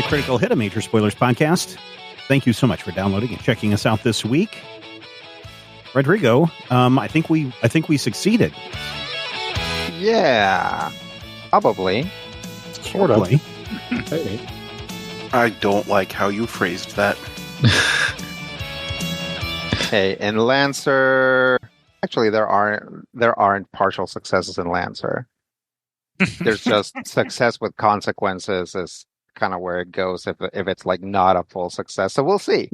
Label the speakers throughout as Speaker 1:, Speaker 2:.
Speaker 1: Critical Hit, a Major Spoilers podcast. Thank you so much for downloading and checking us out this week. Rodrigo, I think we succeeded.
Speaker 2: Yeah, probably.
Speaker 1: Sort of.
Speaker 3: Hey. I don't like how you phrased that.
Speaker 2: Hey, in Lancer, actually, there aren't partial successes in Lancer. There's just success with consequences is kind of where it goes if it's like not a full success. So we'll see.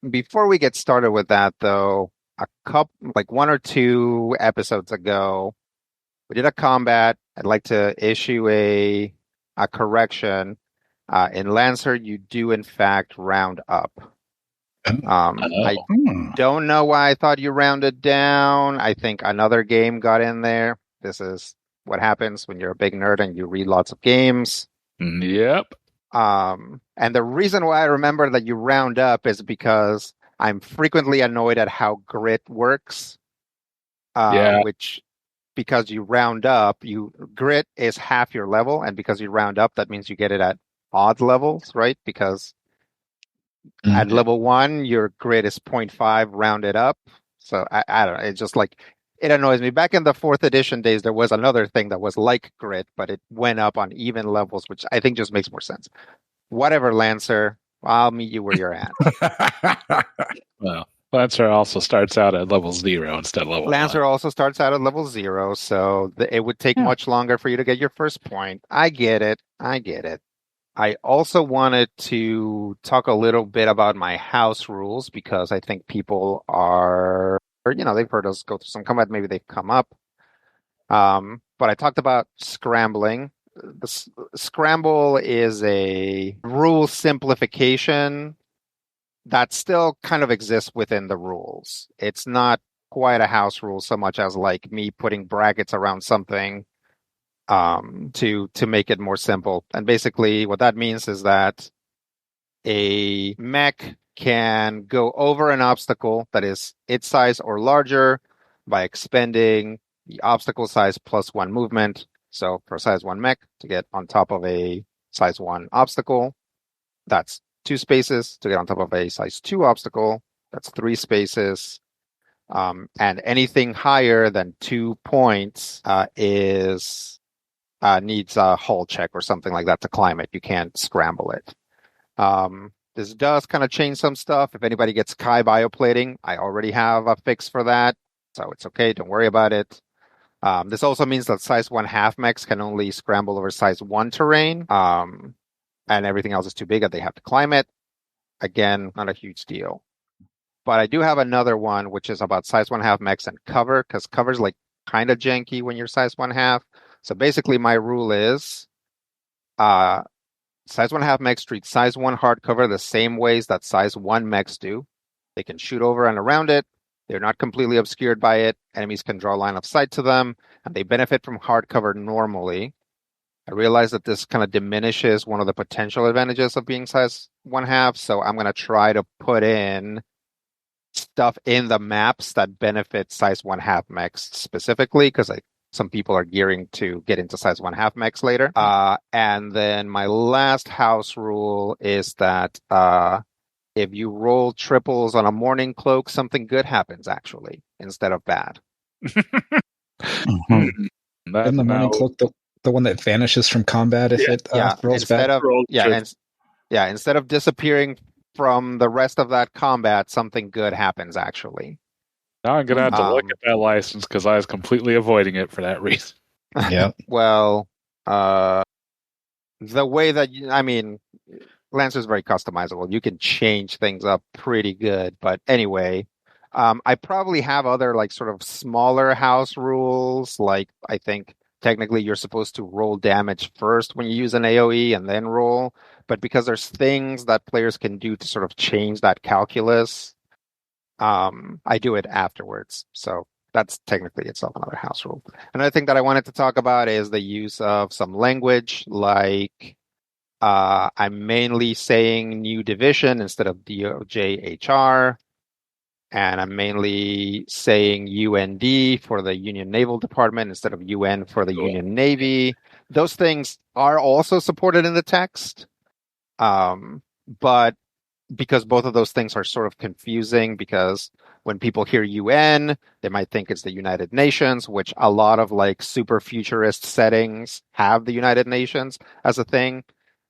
Speaker 2: Before we get started with that, though, one or two episodes ago, we did a combat. I'd like to issue a correction. In Lancer, you do in fact round up. I don't know why I thought you rounded down. I think another game got in there. This is what happens when you're a big nerd and you read lots of games.
Speaker 4: Yep.
Speaker 2: And the reason why I remember that you round up is because I'm frequently annoyed at how grit works. Which, because you round up, grit is half your level, and because you round up, that means you get it at odd levels, right? Because at level 1, your grit is 0.5 rounded up. So I don't know. It's just like, it annoys me. Back in the 4th edition days, there was another thing that was like grit, but it went up on even levels, which I think just makes more sense. Whatever, Lancer. I'll meet you where you're at.
Speaker 4: Well, Lancer also starts out at level 0 instead of level
Speaker 2: Lancer
Speaker 4: 1.
Speaker 2: also starts out at level 0, so it would take much longer for you to get your first point. I get it. I also wanted to talk a little bit about my house rules because I think people are, they've heard us go through some combat. Maybe they've come up. But I talked about scrambling. The scramble is a rule simplification that still kind of exists within the rules. It's not quite a house rule so much as like me putting brackets around something to make it more simple. And basically what that means is that a mech can go over an obstacle that is its size or larger by expending the obstacle size plus 1 movement. So for size 1 mech to get on top of a size 1 obstacle, that's 2 spaces. To get on top of a size 2 obstacle, that's 3 spaces. And anything higher than 2 points needs a hull check or something like that to climb it. You can't scramble it. This does kind of change some stuff. If anybody gets Kai bioplating, I already have a fix for that, so it's okay. Don't worry about it. This also means that size 1 half mechs can only scramble over size 1 terrain, and everything else is too big and they have to climb it. Again, not a huge deal. But I do have another one, which is about size 1 half mechs and cover, because cover's like kind of janky when you're size 1 half. So basically my rule is size 1 half mechs treat size 1 hardcover the same ways that size 1 mechs do. They can shoot over and around it. They're not completely obscured by it. Enemies can draw line of sight to them, and they benefit from hardcover normally. I realize that this kind of diminishes one of the potential advantages of being size 1 half, so I'm going to try to put in stuff in the maps that benefit size 1 half mechs specifically, because some people are gearing to get into size 1 half mechs later. And then my last house rule is that if you roll triples on a morning cloak, something good happens, actually, instead of bad.
Speaker 5: In the morning cloak, the one that vanishes from combat if it rolls bad?
Speaker 2: Instead of disappearing from the rest of that combat, something good happens, actually.
Speaker 4: Now I'm going to have to look at that license because I was completely avoiding it for that reason.
Speaker 5: Yeah.
Speaker 2: Well, the way that, Lancer is very customizable. You can change things up pretty good. But anyway, I probably have other like sort of smaller house rules. Like I think technically you're supposed to roll damage first when you use an AoE and then roll. But because there's things that players can do to sort of change that calculus, I do it afterwards. So that's technically itself another house rule. Another thing that I wanted to talk about is the use of some language like I'm mainly saying new division instead of DOJHR. And I'm mainly saying UND for the Union Naval Department instead of UN for the Union Navy. Those things are also supported in the text. But because both of those things are sort of confusing, because when people hear UN, they might think it's the United Nations, which a lot of like super futurist settings have the United Nations as a thing.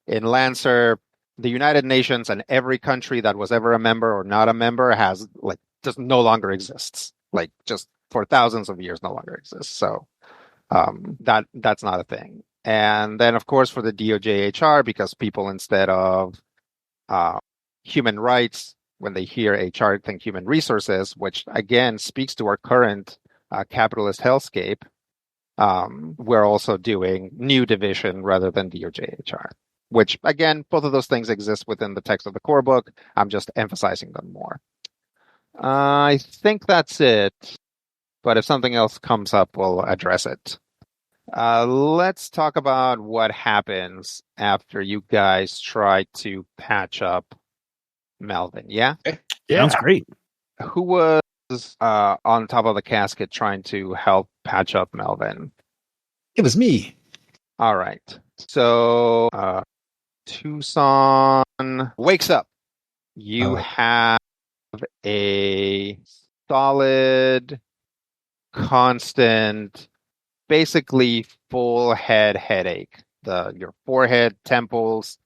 Speaker 2: In Lancer, the United Nations and every country that was ever a member or not a member has like just no longer exists. Like just for thousands of years no longer exists. So that's not a thing. And then of course for the DOJ HR, because people instead of human rights, when they hear HR, think human resources, which again speaks to our current capitalist hellscape. We're also doing new division rather than DOJ HR, which again, both of those things exist within the text of the core book. I'm just emphasizing them more. I think that's it. But if something else comes up, we'll address it. Let's talk about what happens after you guys try to patch up Melvin. Yeah?
Speaker 1: Sounds great.
Speaker 2: Who was on top of the casket trying to help patch up Melvin?
Speaker 5: It was me.
Speaker 2: All right. So Tucson wakes up. You have a solid, constant, basically full head headache. Your forehead, temples,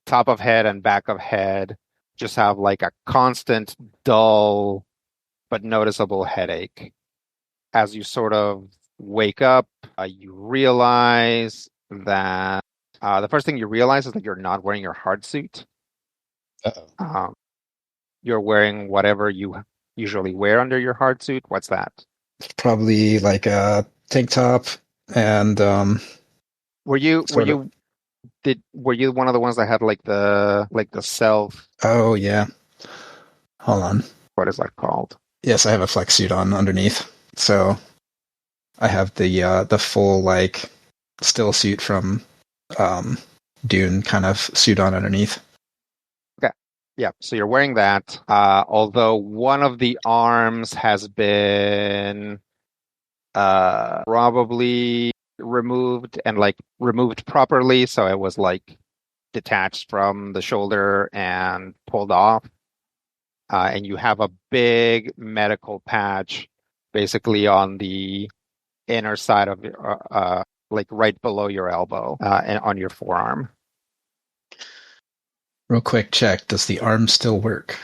Speaker 2: top of head, and back of head just have like a constant, dull, but noticeable headache. As you sort of wake up, you realize that the first thing you realize is that you're not wearing your hard suit. You're wearing whatever you usually wear under your hard suit. What's that?
Speaker 5: It's probably like a tank top and
Speaker 2: were you one of the ones that had like the self?
Speaker 5: Oh yeah. Hold on.
Speaker 2: What is that called?
Speaker 5: Yes, I have a flex suit on underneath. So I have the full like still suit from Dune kind of suit on underneath.
Speaker 2: Okay. Yeah, so you're wearing that. Although one of the arms has been probably removed and like removed properly, so it was like detached from the shoulder and pulled off. And you have a big medical patch basically on the inner side of your, like right below your elbow and on your forearm.
Speaker 5: Real quick check. Does the arm still work?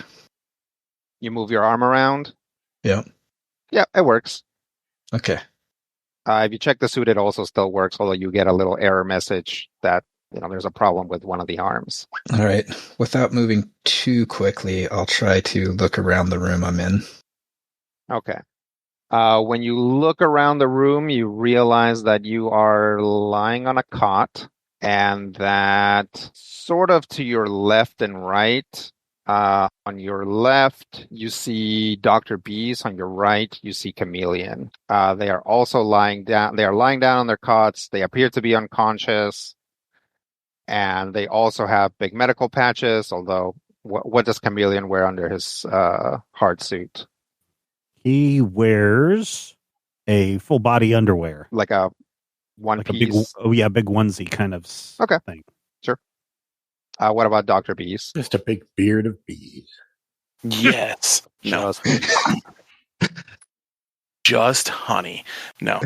Speaker 2: You move your arm around?
Speaker 5: Yeah.
Speaker 2: Yeah, it works.
Speaker 5: Okay.
Speaker 2: If you check the suit, it also still works, although you get a little error message that there's a problem with one of the arms.
Speaker 5: All right. Without moving too quickly, I'll try to look around the room I'm in.
Speaker 2: Okay. When you look around the room, you realize that you are lying on a cot, and that sort of to your left and right, on your left, you see Dr. Bees. On your right, you see Chameleon. They are also lying down. They are lying down on their cots. They appear to be unconscious. And they also have big medical patches, although what does Chameleon wear under his hard suit?
Speaker 1: He wears a full body underwear.
Speaker 2: Like a one piece?
Speaker 1: Big onesie kind of thing.
Speaker 2: Sure. What about Dr. Bees?
Speaker 6: Just a big beard of bees.
Speaker 7: Yes. No. Just honey. No.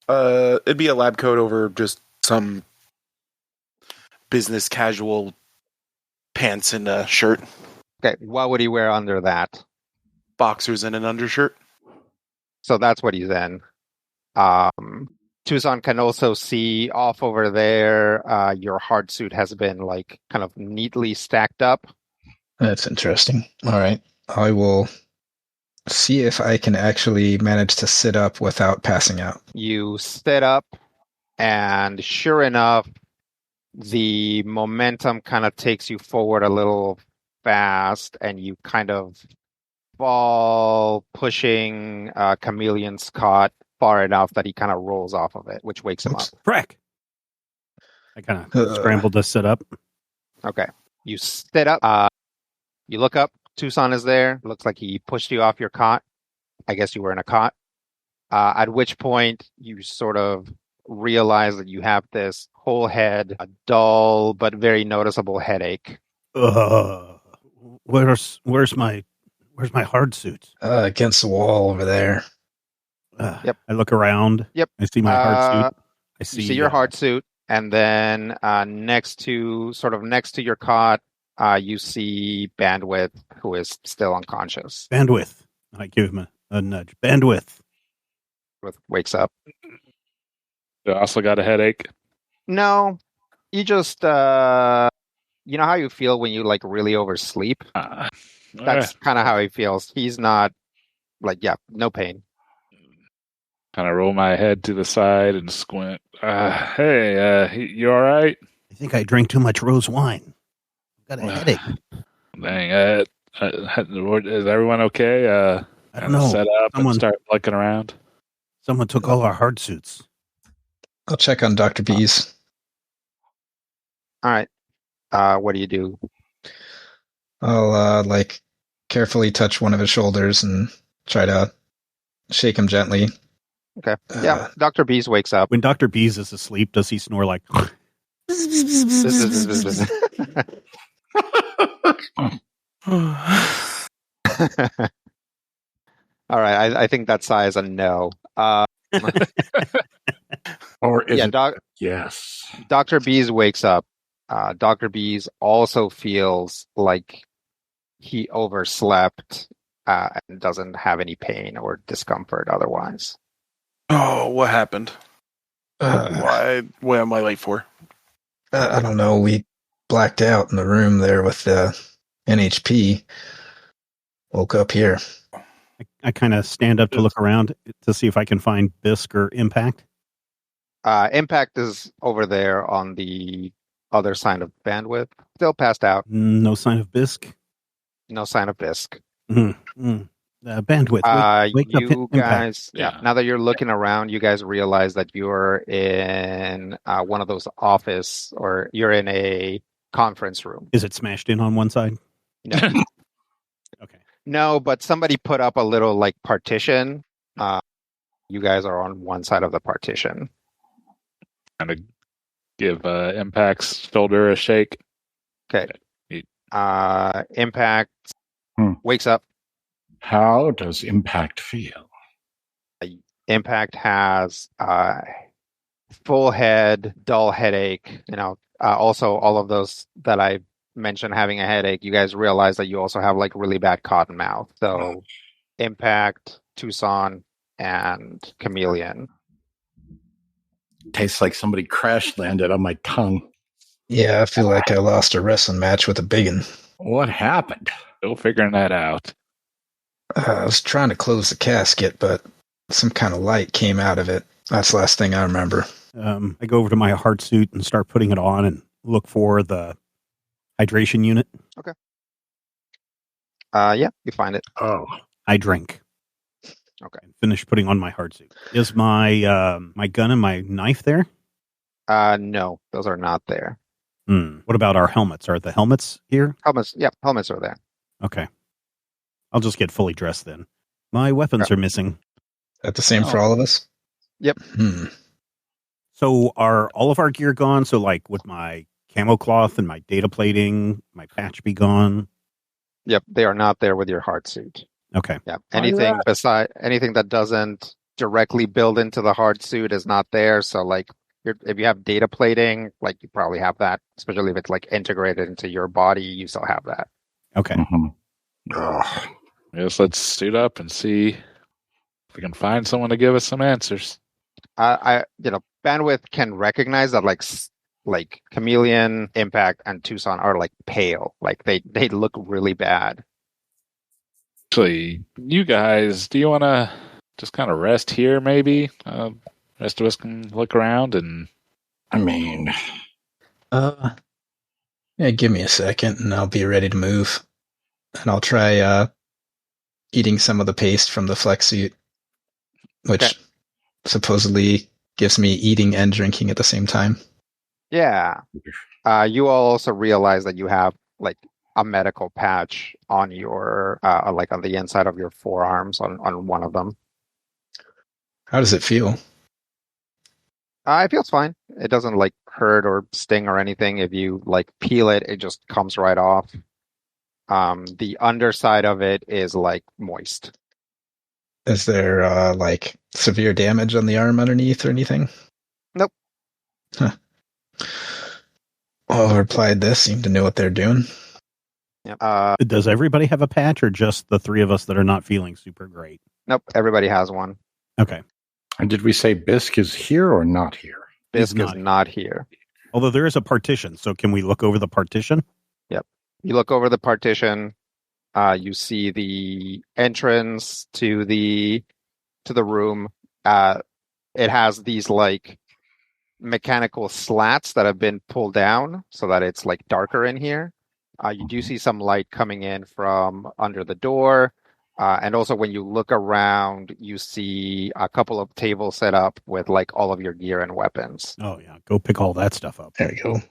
Speaker 3: It'd be a lab coat over just some business casual pants and a shirt.
Speaker 2: Okay, what would he wear under that?
Speaker 3: Boxers and an undershirt.
Speaker 2: So that's what he's in. Tucson can also see off over there, your hard suit has been like kind of neatly stacked up.
Speaker 5: That's interesting. All right. I will see if I can actually manage to sit up without passing out.
Speaker 2: You sit up, and sure enough, the momentum kind of takes you forward a little fast, and you kind of fall, pushing Chameleon's cot far enough that he kind of rolls off of it, which wakes him up.
Speaker 1: Frack. I kind of scrambled to sit up.
Speaker 2: Okay. You sit up. You look up. Tucson is there. Looks like he pushed you off your cot. I guess you were in a cot. At which point you sort of realize that you have this full head, a dull but very noticeable headache.
Speaker 1: Where's my hard suit?
Speaker 5: Against the wall over there.
Speaker 2: Yep.
Speaker 1: I look around.
Speaker 2: Yep.
Speaker 1: I see my hard suit. I
Speaker 2: You see your hard suit, and then next to your cot, you see Bandwidth, who is still unconscious.
Speaker 1: Bandwidth. I give him a nudge. Bandwidth.
Speaker 2: Wakes up.
Speaker 4: I also got a headache.
Speaker 2: No, you just you know how you feel when you like really oversleep. That's kind of how he feels. He's not no pain.
Speaker 4: Kind of roll my head to the side and squint. Hey, you all right?
Speaker 1: I think I drank too much rose wine. I've got a headache.
Speaker 4: Dang, is everyone okay?
Speaker 1: I don't know.
Speaker 4: Set up and start looking around.
Speaker 1: Someone took all our hard suits.
Speaker 5: I'll check on Dr. Bees.
Speaker 2: All right. What do you do?
Speaker 5: I'll carefully touch one of his shoulders and try to shake him gently.
Speaker 2: Okay. Yeah. Dr. Bees wakes up.
Speaker 1: When Dr. Bees is asleep, does he snore like?
Speaker 2: All right. I think that size a no.
Speaker 6: Or is it? Yes.
Speaker 2: Dr. Bees wakes up. Dr. Bees also feels like he overslept and doesn't have any pain or discomfort otherwise.
Speaker 7: Oh, what happened? What am I late for?
Speaker 5: I don't know. We blacked out in the room there with the NHP. Woke up here.
Speaker 1: I kind of stand up to look around to see if I can find Bisque or Impact.
Speaker 2: Impact is over there on the other side of Bandwidth. Still passed out.
Speaker 1: No sign of Bisque.
Speaker 2: No sign of Bisque.
Speaker 1: Bandwidth. Wake up,
Speaker 2: you guys,
Speaker 4: Impact.
Speaker 2: now that you're looking around, you guys realize that you're in one of those office, or you're in a conference room.
Speaker 1: Is it smashed in on one side?
Speaker 2: No.
Speaker 1: Okay.
Speaker 2: No, but somebody put up a little like partition. You guys are on one side of the partition.
Speaker 4: Kind of give Impact's shoulder a shake.
Speaker 2: Okay. Impact wakes up.
Speaker 6: How does Impact feel?
Speaker 2: Impact has full head, dull headache. Also all of those that I mentioned having a headache. You guys realize that you also have like really bad cotton mouth. So Impact, Tucson, and Chameleon.
Speaker 6: Tastes like somebody crash landed on my tongue.
Speaker 5: Yeah, I feel like I lost a wrestling match with a biggin.
Speaker 6: What happened?
Speaker 4: Still figuring that out.
Speaker 5: I was trying to close the casket, but some kind of light came out of it. That's the last thing I remember.
Speaker 1: I go over to my hard suit and start putting it on and look for the hydration unit.
Speaker 2: Okay. Yeah, you find it.
Speaker 6: Oh.
Speaker 1: I drink.
Speaker 2: Okay.
Speaker 1: Finish putting on my hard suit. Is my my gun and my knife there?
Speaker 2: No, those are not there.
Speaker 1: What about our helmets? Are the helmets here?
Speaker 2: Helmets are there.
Speaker 1: Okay. I'll just get fully dressed then. My weapons are missing.
Speaker 5: That the same for all of us?
Speaker 2: Yep.
Speaker 1: So are all of our gear gone? So like would my camo cloth and my data plating, my patch be gone?
Speaker 2: Yep, they are not there with your hard suit.
Speaker 1: Okay.
Speaker 2: Yeah. Anything that doesn't directly build into the hard suit is not there. So like if you have data plating, like you probably have that, especially if it's like integrated into your body, you still have that.
Speaker 1: Okay.
Speaker 4: Yes, let's suit up and see if we can find someone to give us some answers.
Speaker 2: Bandwidth can recognize that like Chameleon, Impact, and Tucson are like pale. Like they look really bad.
Speaker 4: Actually, you guys, do you want to just kind of rest here maybe? Rest of us can look around and...
Speaker 5: Yeah, give me a second and I'll be ready to move. And I'll try eating some of the paste from the flex suit, which supposedly gives me eating and drinking at the same time.
Speaker 2: Yeah. You all also realize that you have like a medical patch on your like on the inside of your forearms on one of them.
Speaker 5: How does it feel?
Speaker 2: It feels fine. It doesn't like hurt or sting or anything. If you like peel it, it just comes right off. The underside of it is like moist.
Speaker 5: Is there like severe damage on the arm underneath or anything?
Speaker 2: Nope.
Speaker 5: Huh. Well, whoever applied this seemed to know what they're doing.
Speaker 2: Yep.
Speaker 1: Does everybody have a patch, or just the three of us that are not feeling super great?
Speaker 2: Nope. Everybody has one.
Speaker 1: Okay.
Speaker 6: And did we say Bisque is here or not here?
Speaker 2: Bisque is not here.
Speaker 1: Although there is a partition, so can we look over the partition?
Speaker 2: Yep. You look over the partition. You see the entrance to the room. It has these like mechanical slats that have been pulled down so that it's like darker in here. You do see some light coming in from under the door. And also when you look around, you see a couple of tables set up with like all of your gear and weapons.
Speaker 1: Oh, yeah. Go pick all that stuff up.
Speaker 5: There we go.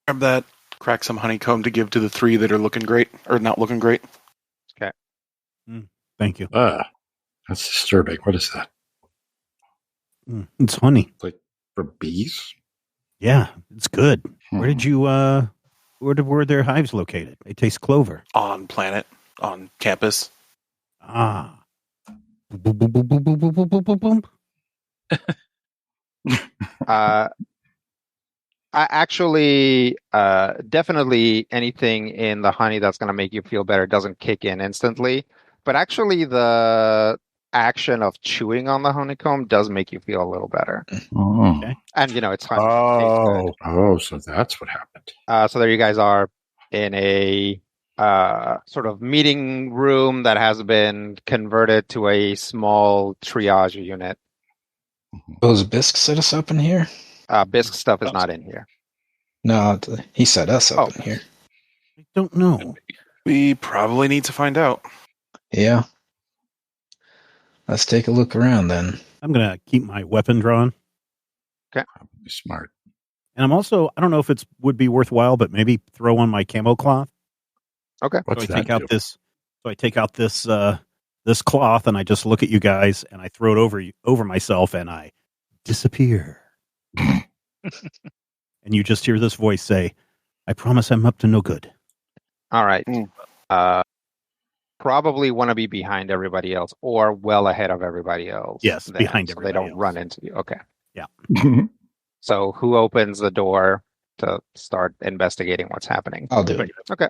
Speaker 7: Grab that, crack some honeycomb to give to the three that are looking great, or not looking great.
Speaker 2: Okay.
Speaker 1: Thank you.
Speaker 6: That's disturbing. What is that?
Speaker 1: It's honey.
Speaker 6: Like for bees?
Speaker 1: Yeah, it's good. Where did you, where were their hives located? They taste clover.
Speaker 7: On planet, on campus.
Speaker 1: Ah. Boom, boom, boom, boom, boom, boom, boom, boom, boom, boom.
Speaker 2: Actually, definitely anything in the honey that's going to make you feel better doesn't kick in instantly. But actually, the action of chewing on the honeycomb does make you feel a little better.
Speaker 6: Oh.
Speaker 2: Okay. And, it's honey.
Speaker 6: Oh, so that's what happened.
Speaker 2: So there you guys are in a sort of meeting room that has been converted to a small triage unit.
Speaker 5: Those Bisque set us up in here?
Speaker 2: Bisque stuff is not in here.
Speaker 5: No, he set us up in here.
Speaker 1: I don't know.
Speaker 7: We probably need to find out.
Speaker 5: Yeah. Let's take a look around then.
Speaker 1: I'm going to keep my weapon drawn.
Speaker 2: Okay.
Speaker 6: Probably smart.
Speaker 1: And I'm also, I don't know if it would be worthwhile, but maybe throw on my camo cloth.
Speaker 2: Okay.
Speaker 6: What's
Speaker 1: So I take
Speaker 6: that
Speaker 1: out
Speaker 6: do?
Speaker 1: this. So I take out this this cloth and I just look at you guys and I throw it over myself and I disappear. And you just hear this voice say, "I promise I'm up to no good."
Speaker 2: All right. Probably want to be behind everybody else or well ahead of everybody else.
Speaker 1: Yes,
Speaker 2: then,
Speaker 1: behind
Speaker 2: so
Speaker 1: everybody
Speaker 2: they don't
Speaker 1: else.
Speaker 2: run into you. Okay.
Speaker 1: Yeah.
Speaker 2: So who opens the door to start investigating what's happening?
Speaker 5: I'll do it.
Speaker 2: Okay.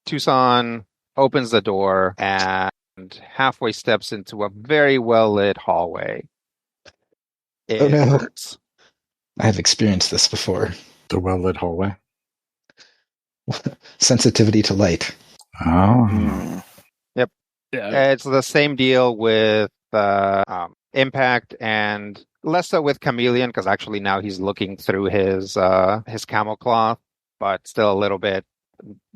Speaker 2: Tucson opens the door and halfway steps into a very well lit hallway. It
Speaker 5: Oh, no.
Speaker 2: hurts.
Speaker 5: I have experienced this before.
Speaker 6: The well-lit hallway.
Speaker 5: Sensitivity to light.
Speaker 6: Oh.
Speaker 2: Yep.
Speaker 4: Yeah.
Speaker 2: It's the same deal with Impact and less so with Chameleon because actually now he's looking through his camel cloth, but still a little bit.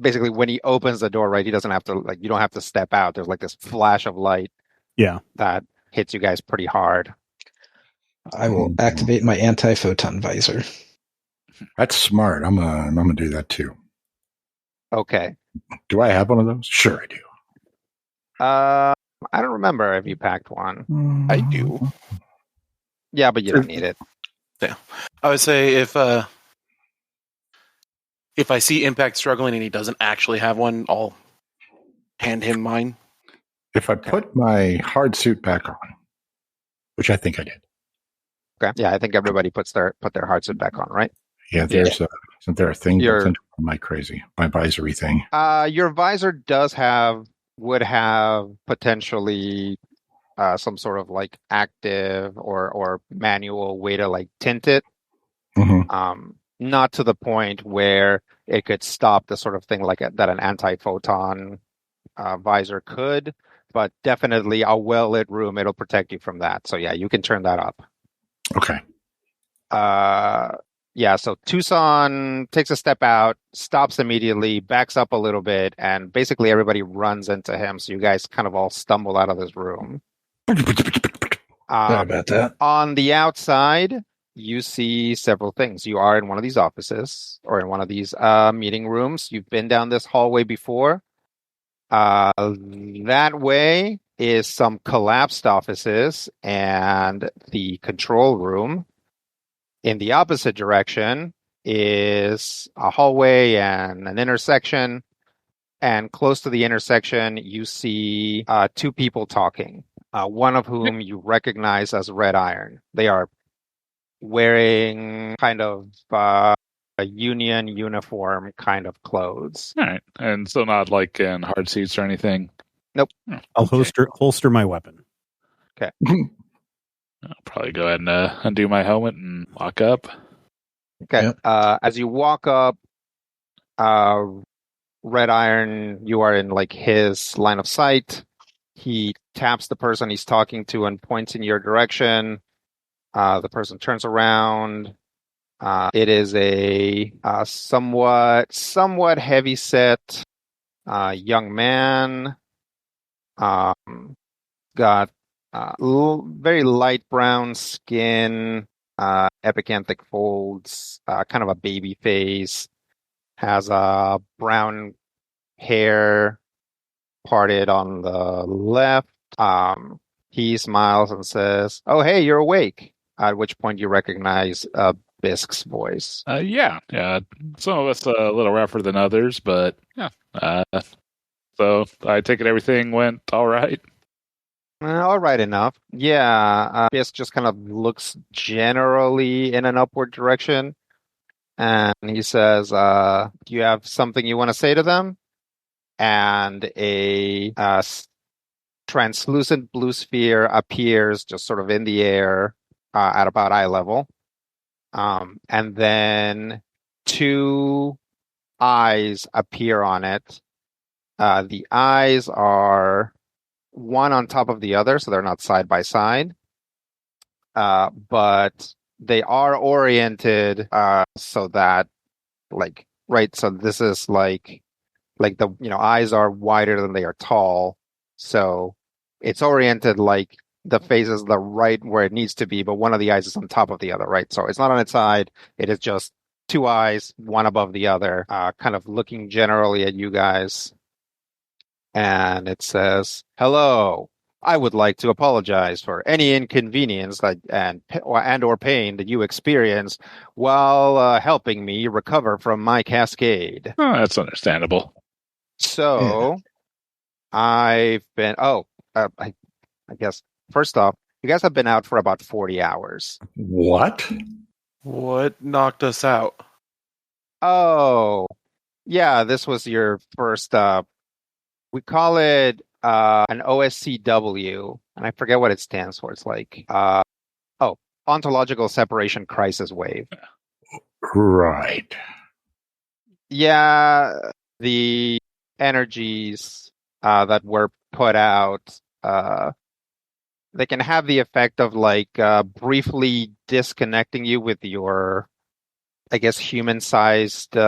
Speaker 2: Basically, when he opens the door, right, he doesn't have to you don't have to step out. There's like this flash of light.
Speaker 1: Yeah.
Speaker 2: That hits you guys pretty hard.
Speaker 5: I will activate my anti-photon visor.
Speaker 6: That's smart. I'm gonna do that too.
Speaker 2: Okay.
Speaker 6: Do I have one of those? Sure, I do.
Speaker 2: I don't remember if you packed one.
Speaker 7: I do.
Speaker 2: Yeah, but you don't need it.
Speaker 7: Yeah. I would say if I see Impact struggling and he doesn't actually have one, I'll hand him mine.
Speaker 6: If I put my hard suit back on, which I think I did.
Speaker 2: Okay. Yeah, I think everybody put their hard suit back on, right?
Speaker 6: Yeah, there's isn't there a thing
Speaker 2: Your-
Speaker 6: built into my crazy, my visory thing?
Speaker 2: Your visor would have potentially some sort of like active or manual way to like tint it.
Speaker 6: Mm-hmm.
Speaker 2: Not to the point where it could stop the sort of thing like that an anti-photon visor could, but definitely a well-lit room, it'll protect you from that. So yeah, you can turn that up.
Speaker 6: Okay.
Speaker 2: Yeah, so Tucson takes a step out, stops immediately, backs up a little bit, and basically everybody runs into him. So you guys kind of all stumble out of this room.
Speaker 5: Sorry about that.
Speaker 2: On the outside, you see several things. You are in one of these offices or in one of these meeting rooms. You've been down this hallway before. That way is some collapsed offices and the control room. In the opposite direction is a hallway and an intersection. And close to the intersection, you see two people talking, one of whom you recognize as Red Iron. They are wearing kind of a union uniform kind of clothes.
Speaker 4: All right. And so not like in hard seats or anything?
Speaker 2: Nope.
Speaker 4: Oh,
Speaker 1: I'll holster my weapon.
Speaker 4: I'll probably go ahead and undo my helmet and walk up.
Speaker 2: Okay.
Speaker 5: Yep.
Speaker 2: As you walk up, Red Iron, you are in like his line of sight. He taps the person he's talking to and points in your direction. The person turns around. It is a somewhat heavy set young man. Got very light brown skin, epicanthic folds, kind of a baby face. Has brown hair parted on the left. He smiles and says, "Oh, hey, you're awake." At which point you recognize Bisk's voice.
Speaker 4: Yeah. Some of us a little rougher than others, but yeah. So I take it everything went all right.
Speaker 2: All right enough. Yeah, Bisk just kind of looks generally in an upward direction. And he says, do you have something you want to say to them? And a translucent blue sphere appears just sort of in the air at about eye level. And then two eyes appear on it. The eyes are one on top of the other, so they're not side by side. But they are oriented so that so this is like the eyes are wider than they are tall, so it's oriented like the face is the right where it needs to be, but one of the eyes is on top of the other, right? So it's not on its side, it is just two eyes, one above the other, kind of looking generally at you guys. And it says, "Hello. I would like to apologize for any inconvenience and or pain that you experience while helping me recover from my cascade."
Speaker 4: Oh, that's understandable.
Speaker 2: So, I've been. I guess first off, you guys have been out for about 40 hours.
Speaker 6: What?
Speaker 7: What knocked us out?
Speaker 2: Oh, yeah. This was your first. We call it an OSCW, and I forget what it stands for. It's like ontological separation crisis wave.
Speaker 6: Right.
Speaker 2: Yeah, the energies that were put out, they can have the effect of briefly disconnecting you with your, I guess, human-sized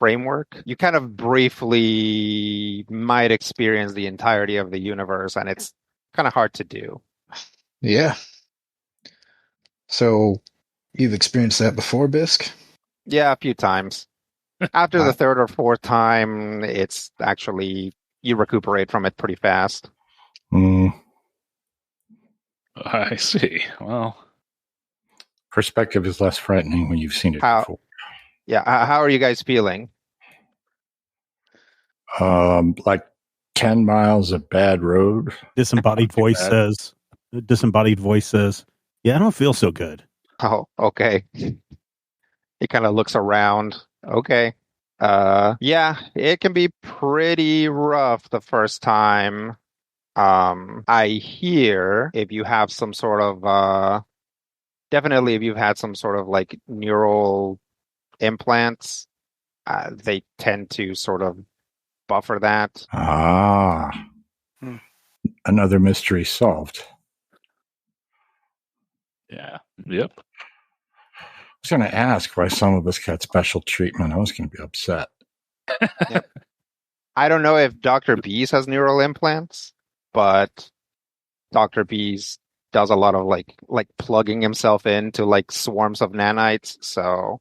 Speaker 2: framework. You kind of briefly might experience the entirety of the universe, and it's kind of hard to do.
Speaker 5: Yeah. So you've experienced that before, Bisk?
Speaker 2: Yeah, a few times. After the third or fourth time, it's actually, you recuperate from it pretty fast.
Speaker 4: I see. Well,
Speaker 6: Perspective is less frightening when you've seen it before.
Speaker 2: Yeah, how are you guys feeling?
Speaker 6: Like 10 miles of bad road.
Speaker 1: Disembodied voice says, "Yeah, I don't feel so good."
Speaker 2: Oh, okay. He kind of looks around. Okay. Yeah, it can be pretty rough the first time. I hear if you have some sort of, definitely if you've had some sort of like neural implants, they tend to sort of buffer that.
Speaker 6: Another mystery solved.
Speaker 4: yeah. Yep.
Speaker 6: I was going to ask why some of us got special treatment. I was going to be upset.
Speaker 2: Yep. I don't know if Dr. Bees has neural implants, but Dr. Bees does a lot of like plugging himself into like swarms of nanites. So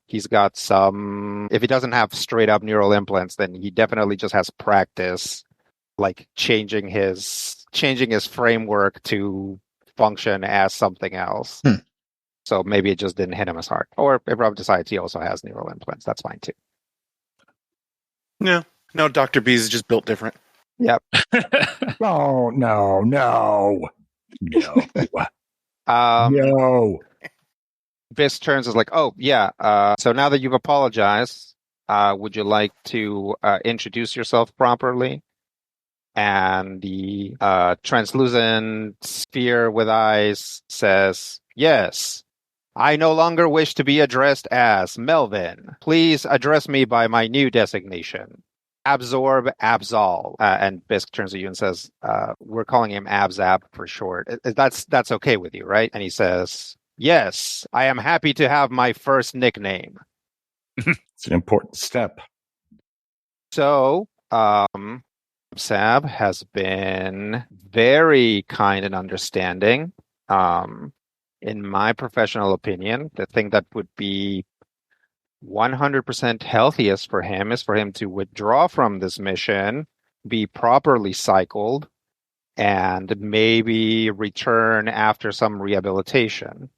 Speaker 2: he's got some, if he doesn't have straight up neural implants, then he definitely just has practice like changing his framework to function as something else. So maybe it just didn't hit him as hard. Or if Rob decides he also has neural implants, that's fine too.
Speaker 7: No, Dr. B's is just built different.
Speaker 2: Yep.
Speaker 6: Oh, no. No. No.
Speaker 2: Biss turns is like, oh, yeah. So now that you've apologized, would you like to introduce yourself properly? And the translucent sphere with eyes says, yes, I no longer wish to be addressed as Melvin. Please address me by my new designation. Absorb, Absol. And Bisk turns to you and says, we're calling him Abzab for short. That's okay with you, right? And he says, yes, I am happy to have my first nickname.
Speaker 6: It's an important step.
Speaker 2: So, Abzab has been very kind and understanding. In my professional opinion, the thing that would be 100% healthiest for him is for him to withdraw from this mission, be properly cycled, and maybe return after some rehabilitation.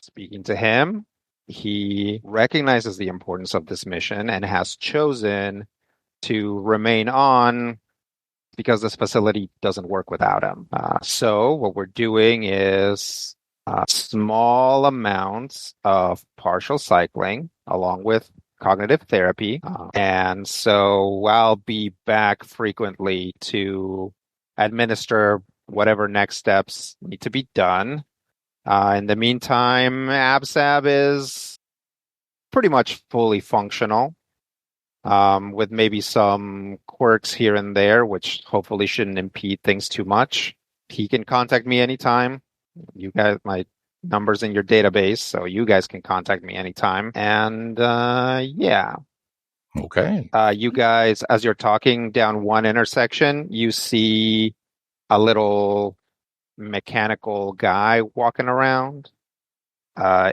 Speaker 2: Speaking to him, he recognizes the importance of this mission and has chosen to remain on because this facility doesn't work without him. So what we're doing is small amounts of partial cycling along with cognitive therapy. And so I'll be back frequently to administer whatever next steps need to be done. In the meantime, ABSAB is pretty much fully functional, with maybe some quirks here and there, which hopefully shouldn't impede things too much. He can contact me anytime. You guys, my number's in your database, so you guys can contact me anytime. And yeah.
Speaker 6: Okay.
Speaker 2: You guys, as you're talking down one intersection, you see a little mechanical guy walking around.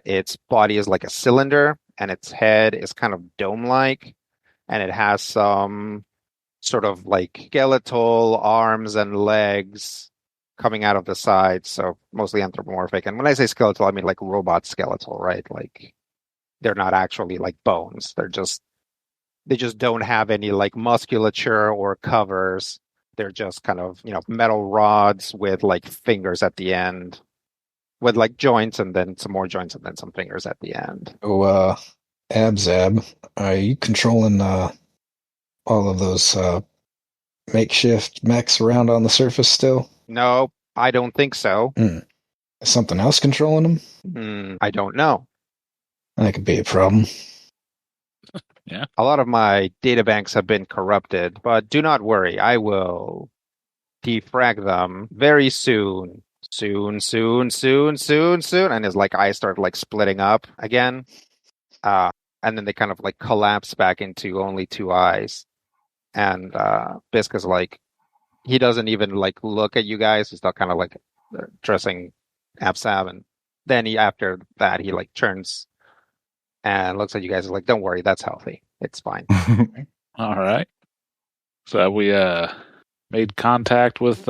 Speaker 2: Its body is like a cylinder, and its head is kind of dome-like, and it has some sort of like skeletal arms and legs coming out of the sides, so mostly anthropomorphic. And when I say skeletal, I mean like robot skeletal, right? Like they're not actually like bones. They just don't have any like musculature or covers. They're just kind of, metal rods with like fingers at the end, with like joints and then some more joints and then some fingers at the end.
Speaker 5: Oh, Abzab, are you controlling all of those makeshift mechs around on the surface still?
Speaker 2: No, I don't think so.
Speaker 5: Is something else controlling them?
Speaker 2: I don't know.
Speaker 5: That could be a problem.
Speaker 4: Yeah.
Speaker 2: A lot of my databanks have been corrupted, but do not worry. I will defrag them very soon. Soon. And his like eyes start like splitting up again. And then they kind of like collapse back into only two eyes. And Bisk is like, he doesn't even like look at you guys. He's still kind of like dressing Absab. And then after that, he like turns and looks at you guys and like, don't worry, that's healthy. It's fine.
Speaker 4: All right. So have we made contact with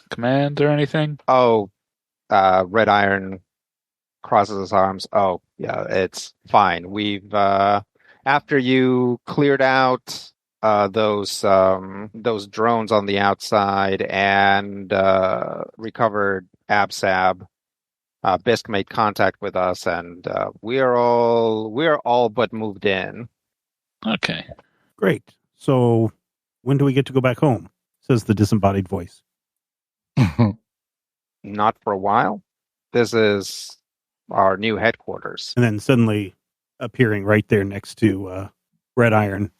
Speaker 4: command or anything?
Speaker 2: Oh, Red Iron crosses his arms. Oh, yeah, it's fine. We've after you cleared out those drones on the outside and recovered Absab, Bisk made contact with us, and we're all but moved in.
Speaker 4: Okay.
Speaker 1: Great. So when do we get to go back home? Says the disembodied voice.
Speaker 2: Not for a while. This is our new headquarters.
Speaker 1: And then suddenly appearing right there next to Red Iron,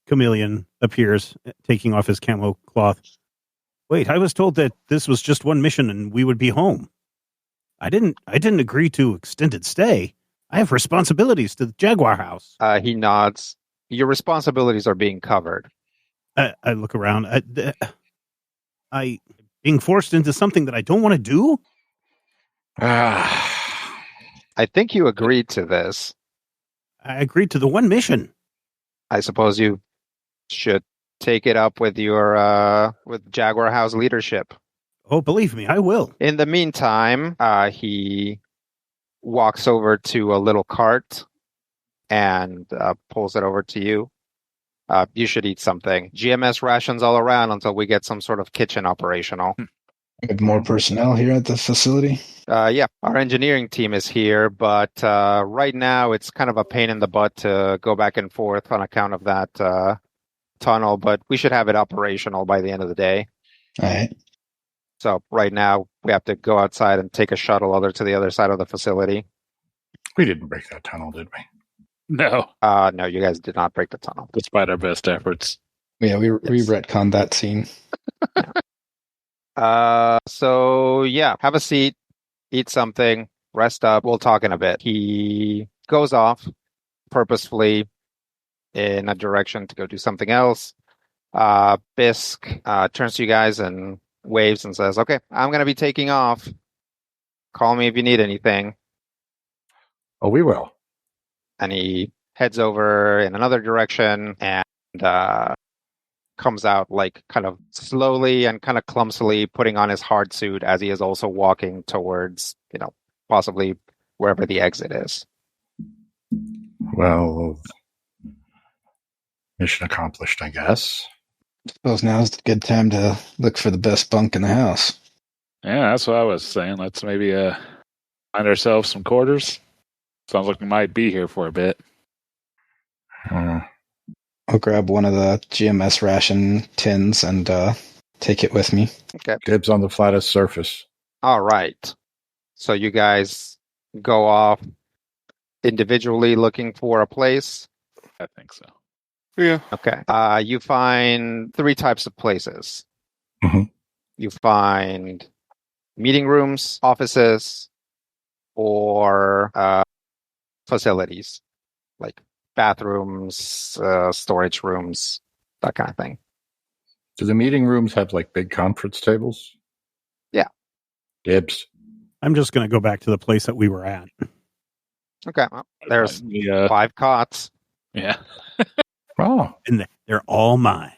Speaker 1: Chameleon appears, taking off his camo cloth. Wait, I was told that this was just one mission and we would be home. I didn't agree to extended stay. I have responsibilities to the Jaguar House.
Speaker 2: He nods. Your responsibilities are being covered.
Speaker 1: I look around. I being forced into something that I don't want to do?
Speaker 2: I think you agreed to this.
Speaker 1: I agreed to the one mission.
Speaker 2: I suppose you should take it up with your with Jaguar House leadership.
Speaker 1: Oh, believe me, I will.
Speaker 2: In the meantime, he walks over to a little cart and pulls it over to you. You should eat something. GMS rations all around until we get some sort of kitchen operational.
Speaker 5: We have more personnel here at the facility.
Speaker 2: Yeah, our engineering team is here, but right now it's kind of a pain in the butt to go back and forth on account of that tunnel, but we should have it operational by the end of the day.
Speaker 5: All right.
Speaker 2: So right now we have to go outside and take a shuttle to the other side of the facility.
Speaker 6: We didn't break that tunnel, did we?
Speaker 4: No,
Speaker 2: No, you guys did not break the tunnel.
Speaker 4: despite our best efforts.
Speaker 5: Yeah, we retconned that scene.
Speaker 2: So yeah, have a seat, eat something, rest up. We'll talk in a bit. He goes off purposefully in a direction to go do something else. Bisk turns to you guys and waves and says, "Okay, I'm going to be taking off. Call me if you need anything."
Speaker 6: Oh, we will.
Speaker 2: And he heads over in another direction and comes out like kind of slowly and kind of clumsily putting on his hard suit as he is also walking towards, possibly wherever the exit is.
Speaker 6: Well, mission accomplished, I guess.
Speaker 5: Suppose now's a good time to look for the best bunk in the house.
Speaker 4: Yeah, that's what I was saying. Let's maybe find ourselves some quarters. Sounds like we might be here for a bit.
Speaker 5: I'll grab one of the GMS ration tins and take it with me.
Speaker 2: Okay.
Speaker 6: Dibs on the flattest surface.
Speaker 2: All right. So you guys go off individually looking for a place.
Speaker 4: I think so.
Speaker 7: Yeah.
Speaker 2: Okay. You find 3 types of places.
Speaker 6: Mhm.
Speaker 2: You find meeting rooms, offices, or facilities like bathrooms, storage rooms, that kind of thing.
Speaker 6: Do the meeting rooms have like big conference tables?
Speaker 2: Yeah.
Speaker 6: Dibs.
Speaker 1: I'm just going to go back to the place that we were at.
Speaker 2: Okay. Well, there's
Speaker 4: Yeah.
Speaker 2: 5 cots.
Speaker 4: Yeah.
Speaker 6: Oh.
Speaker 1: And they're all mine.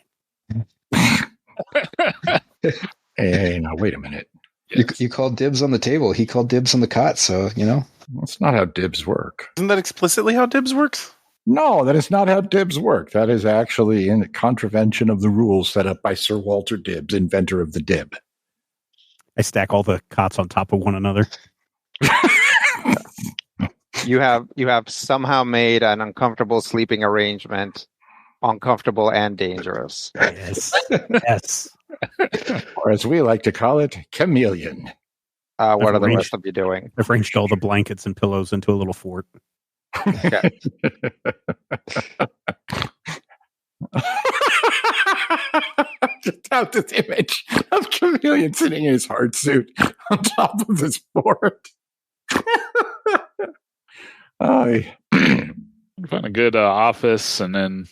Speaker 6: Hey, now wait a minute.
Speaker 5: You called dibs on the table. He called dibs on the cot, so,
Speaker 6: That's not how dibs work.
Speaker 7: Isn't that explicitly how dibs works?
Speaker 6: No, that is not how dibs work. That is actually in contravention of the rules set up by Sir Walter Dibs, inventor of the dib.
Speaker 1: I stack all the cots on top of one another.
Speaker 2: You have somehow made an uncomfortable sleeping arrangement uncomfortable and dangerous.
Speaker 1: Yes. Yes.
Speaker 6: Or as we like to call it, chameleon.
Speaker 2: What are the
Speaker 1: arranged-
Speaker 2: rest of you doing?
Speaker 1: I've arranged all the blankets and pillows into a little fort.
Speaker 2: Okay.
Speaker 6: Just have this image of chameleon sitting in his hard suit on top of this board.
Speaker 4: Find a good office and then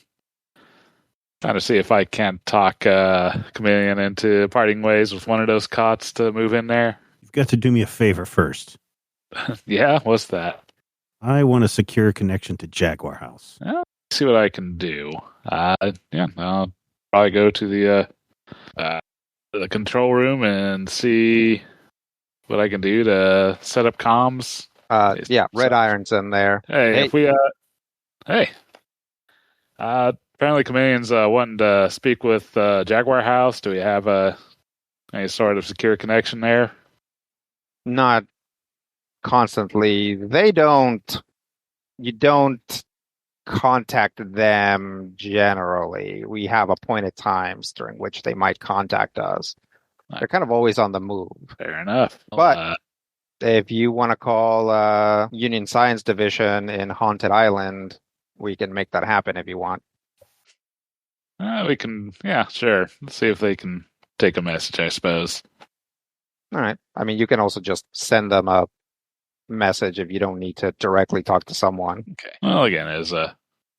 Speaker 4: trying to see if I can't talk Chameleon into parting ways with one of those cots to move in there.
Speaker 1: You've got to do me a favor first.
Speaker 4: Yeah, what's that?
Speaker 1: I want a secure connection to Jaguar House.
Speaker 4: See what I can do. Yeah, I'll probably go to the control room and see what I can do to set up comms.
Speaker 2: Yeah, Red Iron's in there.
Speaker 4: Hey, if we apparently Chameleon's wanting to speak with Jaguar House. Do we have any sort of secure connection there?
Speaker 2: Not constantly. You don't contact them generally. We have appointed times during which they might contact us. They're kind of always on the move.
Speaker 4: Fair enough.
Speaker 2: But if you want to call Union Science Division in Haunted Island, we can make that happen if you want.
Speaker 4: We can, yeah, sure. Let's see if they can take a message, I suppose.
Speaker 2: All right. I mean, you can also just send them a message if you don't need to directly talk to someone.
Speaker 4: Okay. Well, again, it was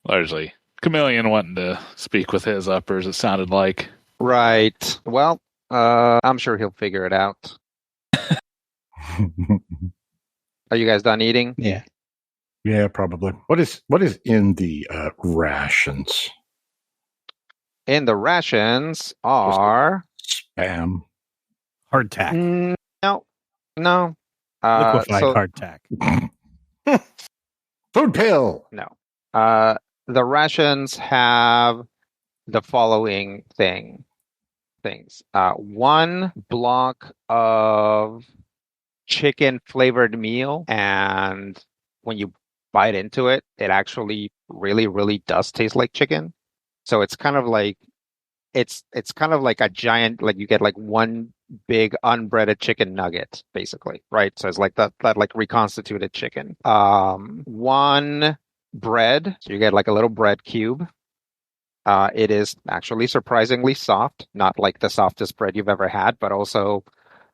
Speaker 4: largely Chameleon wanting to speak with his uppers, it sounded like.
Speaker 2: Right. Well, I'm sure he'll figure it out. Are you guys done eating?
Speaker 5: Yeah.
Speaker 6: Yeah, probably. What is in the rations?
Speaker 2: In the rations are
Speaker 6: Spam.
Speaker 1: Hardtack.
Speaker 2: no.
Speaker 1: Liquefied
Speaker 2: So
Speaker 1: hardtack.
Speaker 6: Food pill.
Speaker 2: No. The rations have the following things. 1 block of chicken flavored meal, and when you bite into it, it actually really, really does taste like chicken. So it's kind of like a giant, like you get like one big unbreaded chicken nugget, basically, right? So it's like that like reconstituted chicken. 1 bread, so you get like a little bread cube. It is actually surprisingly soft, not like the softest bread you've ever had, but also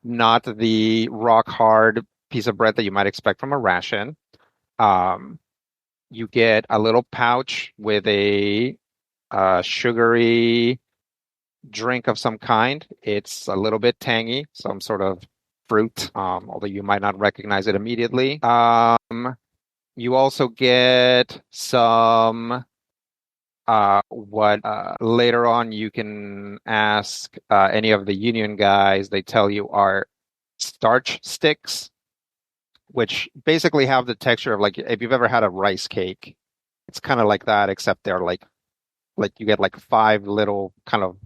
Speaker 2: not the rock hard piece of bread that you might expect from a ration. You get a little pouch with a sugary drink of some kind. It's a little bit tangy, some sort of fruit, although you might not recognize it immediately. You also get some what later on you can ask any of the union guys. They tell you are starch sticks, which basically have the texture of, like, if you've ever had a rice cake, it's kind of like that, except they're like you get like 5 little kind of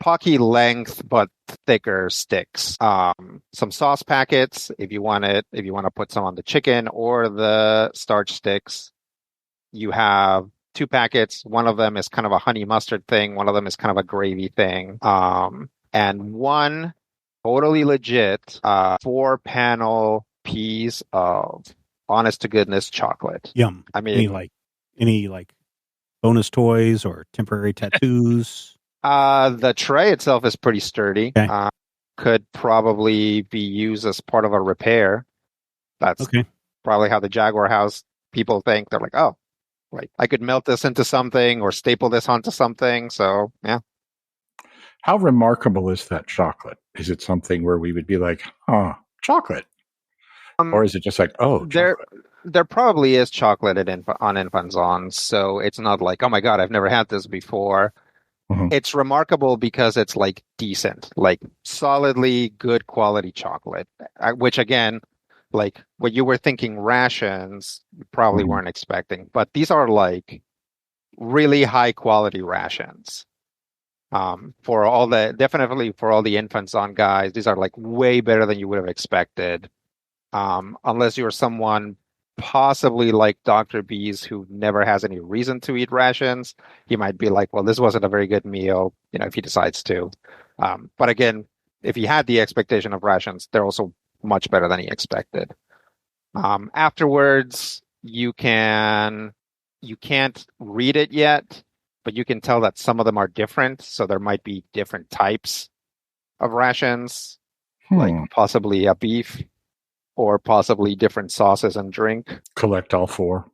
Speaker 2: pocky length but thicker sticks. Some sauce packets if you want to put some on the chicken or the starch sticks. You have 2 packets. One of them is kind of a honey mustard thing. One of them is kind of a gravy thing. And 1 totally legit 4-panel piece of honest to goodness chocolate.
Speaker 1: Yum.
Speaker 2: I mean,
Speaker 1: any bonus toys or temporary tattoos?
Speaker 2: The tray itself is pretty sturdy.
Speaker 1: Okay.
Speaker 2: Could probably be used as part of a repair. That's probably how the Jaguar House people think. They're like, oh, like I could melt this into something or staple this onto something. So, yeah.
Speaker 6: How remarkable is that chocolate? Is it something where we would be like, oh, chocolate? Or is it just like, oh,
Speaker 2: there probably is chocolate on Infanzons, so it's not like, oh my God, I've never had this before. Mm-hmm. It's remarkable because it's like decent, like solidly good quality chocolate, which again, like when you were thinking rations, you probably weren't expecting, but these are like really high quality rations. Definitely for all the Infanzon guys, these are like way better than you would have expected. Unless you're someone possibly like Dr. Bees who never has any reason to eat rations, he might be like, well, this wasn't a very good meal, if he decides to. But again, if he had the expectation of rations, they're also much better than he expected. Afterwards, you can't read it yet, but you can tell that some of them are different. So there might be different types of rations, like possibly a beef, or possibly different sauces and drink.
Speaker 6: Collect all 4.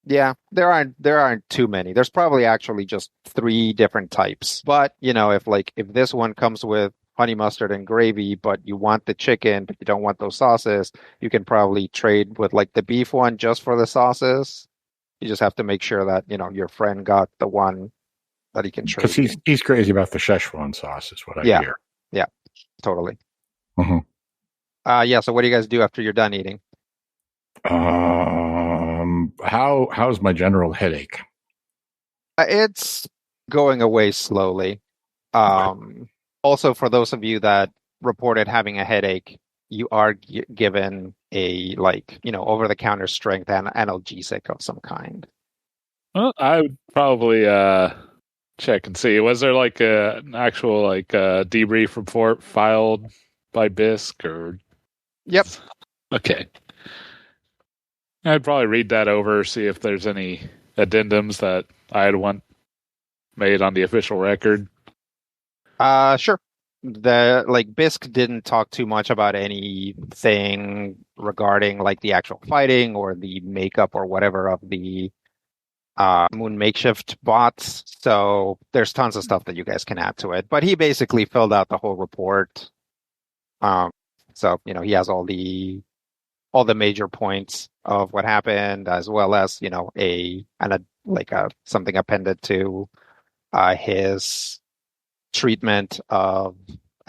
Speaker 2: Yeah, there aren't too many. There's probably actually just 3 different types. But, if this one comes with honey mustard and gravy, but you want the chicken, but you don't want those sauces, you can probably trade with like the beef one just for the sauces. You just have to make sure that, your friend got the one that he can trade.
Speaker 6: Because he's crazy about the Szechuan sauce, is what I hear.
Speaker 2: Yeah, totally.
Speaker 6: Mm-hmm.
Speaker 2: So what do you guys do after you're done eating?
Speaker 6: How's my general headache?
Speaker 2: It's going away slowly. Also, for those of you that reported having a headache, you are given a over-the-counter strength analgesic of some kind.
Speaker 4: Well, I would probably check and see. Was there like an actual debrief report filed by BISC or?
Speaker 2: Yep.
Speaker 4: Okay. I'd probably read that over, see if there's any addendums that I'd want made on the official record.
Speaker 2: Sure. The BISC didn't talk too much about anything regarding the actual fighting or the makeup or whatever of the Moon Makeshift bots. So there's tons of stuff that you guys can add to it. But he basically filled out the whole report. So, he has all the major points of what happened, as well as, something appended to his treatment of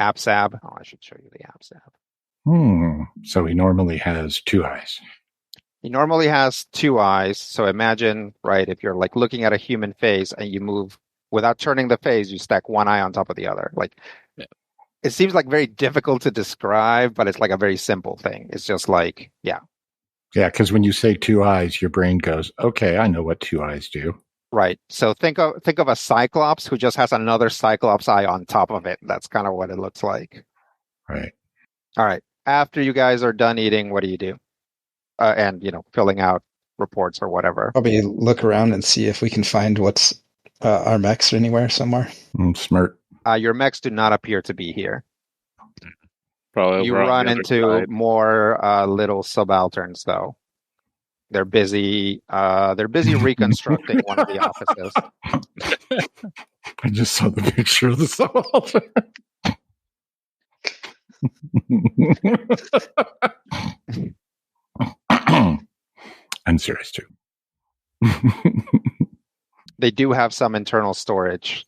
Speaker 2: APSAB. Oh, I should show you the APSAB.
Speaker 6: So he normally has 2 eyes.
Speaker 2: He normally has 2 eyes. So imagine, right, if you're like looking at a human face and you move without turning the face, you stack one eye on top of the other. Like, it seems like very difficult to describe, but it's like a very simple thing. It's just like, yeah.
Speaker 6: Yeah, because when you say 2 eyes, your brain goes, okay, I know what 2 eyes do.
Speaker 2: Right. So think of a cyclops who just has another cyclops eye on top of it. That's kind of what it looks like.
Speaker 6: Right.
Speaker 2: All right. After you guys are done eating, what do you do? And filling out reports or whatever.
Speaker 5: Probably look around and see if we can find what's our mechs anywhere somewhere.
Speaker 6: Smart.
Speaker 2: Your mechs do not appear to be here.
Speaker 4: Probably
Speaker 2: You
Speaker 4: over on
Speaker 2: run
Speaker 4: the other
Speaker 2: into
Speaker 4: side.
Speaker 2: more little subalterns, though. They're busy. They're busy reconstructing one of the offices.
Speaker 6: I just saw the picture of the subaltern. I'm serious too.
Speaker 2: They do have some internal storage.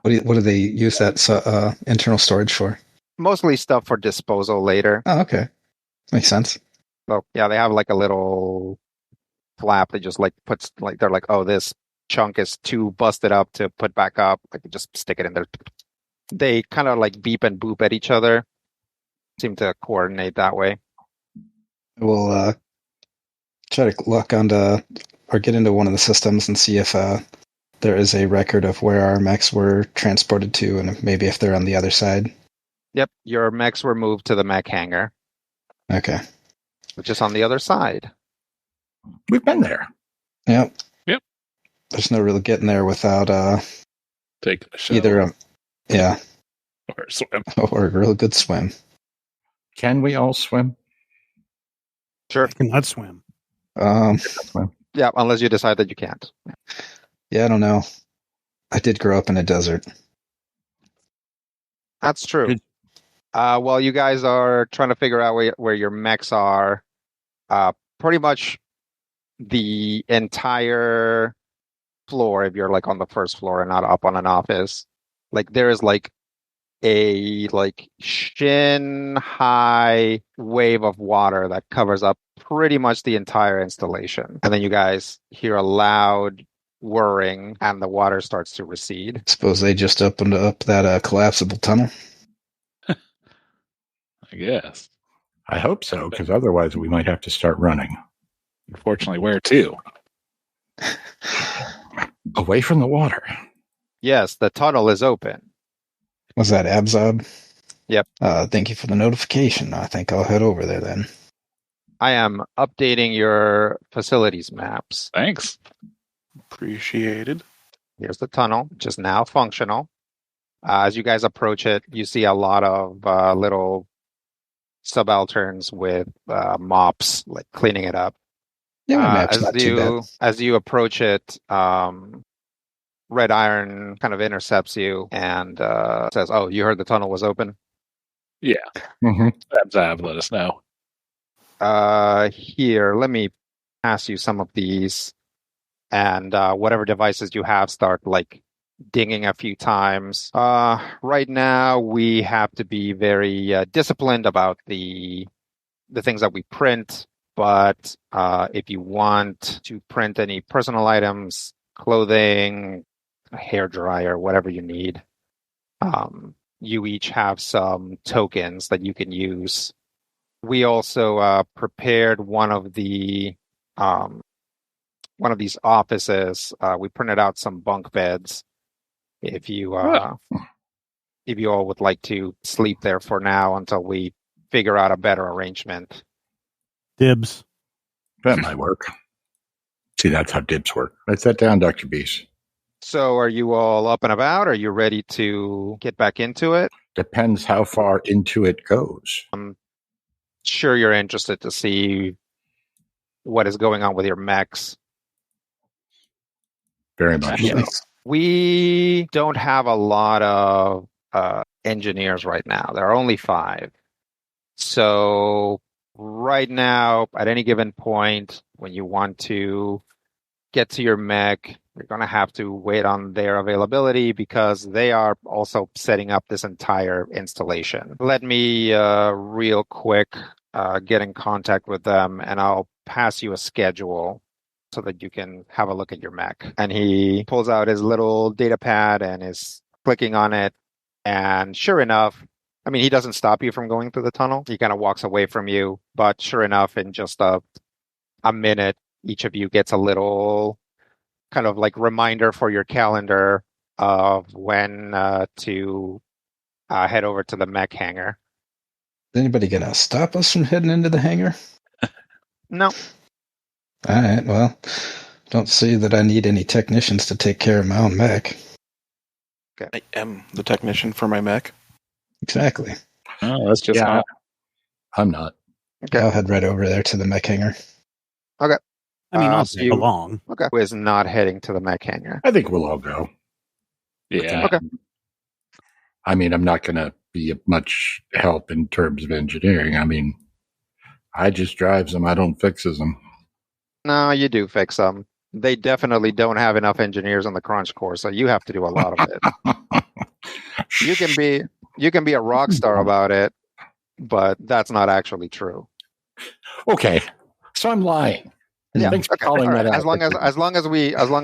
Speaker 5: What do they use that internal storage for?
Speaker 2: Mostly stuff for disposal later.
Speaker 5: Oh, okay. Makes sense.
Speaker 2: So yeah, they have like a little flap that just like puts like they're like, oh, this chunk is too busted up to put back up. Like just stick it in there. They kind of like beep and boop at each other. Seem to coordinate that way.
Speaker 5: We'll try to look onto or get into one of the systems and see if there is a record of where our mechs were transported to, and maybe if they're on the other side.
Speaker 2: Yep, your mechs were moved to the mech hangar,
Speaker 5: Okay.
Speaker 2: which is on the other side.
Speaker 6: We've been there.
Speaker 5: Yep.
Speaker 4: Yep.
Speaker 5: There's no real getting there without
Speaker 4: Taking a shower
Speaker 5: either yeah,
Speaker 4: or swim.
Speaker 5: or a real good swim.
Speaker 6: Can we all swim?
Speaker 2: Sure.
Speaker 1: I cannot swim.
Speaker 2: Yeah, unless you decide that you can't.
Speaker 5: Yeah, I don't know. I did grow up in a desert.
Speaker 2: That's true. While you guys are trying to figure out where your mechs are, pretty much the entire floor, if you're like on the first floor and not up on an office, like there is like a like shin high wave of water that covers up pretty much the entire installation. And then you guys hear a loud whirring and the water starts to recede.
Speaker 5: Suppose they just opened up that collapsible tunnel.
Speaker 4: I guess.
Speaker 6: I hope so, because otherwise we might have to start running.
Speaker 4: Unfortunately, where to?
Speaker 6: Away from the water.
Speaker 2: Yes, the tunnel is open.
Speaker 5: Was that Abzob?
Speaker 2: Yep.
Speaker 5: Thank you for the notification. I think I'll head over there then.
Speaker 2: I am updating your facilities maps.
Speaker 4: Thanks.
Speaker 7: Appreciated.
Speaker 2: Here's the tunnel, which is now functional. As you guys approach it, you see a lot of little subalterns with mops, like cleaning it up.
Speaker 5: Yeah, my map's not too bad.
Speaker 2: As you approach it, Red Iron kind of intercepts you and says, "Oh, you heard the tunnel was open?"
Speaker 4: Yeah.
Speaker 6: Mm-hmm.
Speaker 4: Zav, let us know.
Speaker 2: Here, let me pass you some of these, and whatever devices you have start like dinging a few times. Right now, we have to be very disciplined about the things that we print. But if you want to print any personal items, clothing, a hair dryer, whatever you need, you each have some tokens that you can use. We also prepared one of these offices. We printed out some bunk beds. If you if you all would like to sleep there for now until we figure out a better arrangement.
Speaker 1: Dibs.
Speaker 6: That might work. See, that's how dibs work. Write that down, Dr. Beast.
Speaker 2: So are you all up and about? Are you ready to get back into it?
Speaker 6: Depends how far into it goes.
Speaker 2: I'm sure you're interested to see what is going on with your mechs.
Speaker 6: Very much so.
Speaker 2: We don't have a lot of engineers right now. There are only 5. So right now, at any given point, when you want to get to your mech, You're going to have to wait on their availability because they are also setting up this entire installation. Let me real quick get in contact with them, and I'll pass you a schedule so that you can have a look at your mech. And he pulls out his little data pad and is clicking on it. And sure enough, I mean, he doesn't stop you from going through the tunnel. He kind of walks away from you. But sure enough, in just a minute, each of you gets a little kind of like reminder for your calendar of when to head over to the mech hangar.
Speaker 5: Is anybody going to stop us from heading into the hangar?
Speaker 2: No.
Speaker 5: All right, well, don't see that I need any technicians to take care of my own mech.
Speaker 2: Okay.
Speaker 7: I am the technician for my mech.
Speaker 5: Exactly.
Speaker 4: Oh, that's just
Speaker 6: Yeah.
Speaker 4: not.
Speaker 6: I'm not.
Speaker 2: Okay.
Speaker 5: I'll head right over there to the mech hangar.
Speaker 2: Okay.
Speaker 1: I mean, I'll
Speaker 2: so
Speaker 1: tag
Speaker 2: you-
Speaker 1: along.
Speaker 2: Okay. Who is not heading to the mech hangar?
Speaker 6: I think we'll all go.
Speaker 4: Yeah.
Speaker 2: Okay.
Speaker 6: I mean, I'm not going to be of much help in terms of engineering. I mean, I just drives them. I don't fixes them.
Speaker 2: No, you do fix them. They definitely don't have enough engineers on the crunch core, so you have to do a lot of it. You can be a rock star about it, but that's not actually true.
Speaker 6: Okay, so I'm lying.
Speaker 2: Yeah.
Speaker 6: Thanks for
Speaker 2: Okay.
Speaker 6: calling
Speaker 2: All right.
Speaker 6: that out.
Speaker 2: As long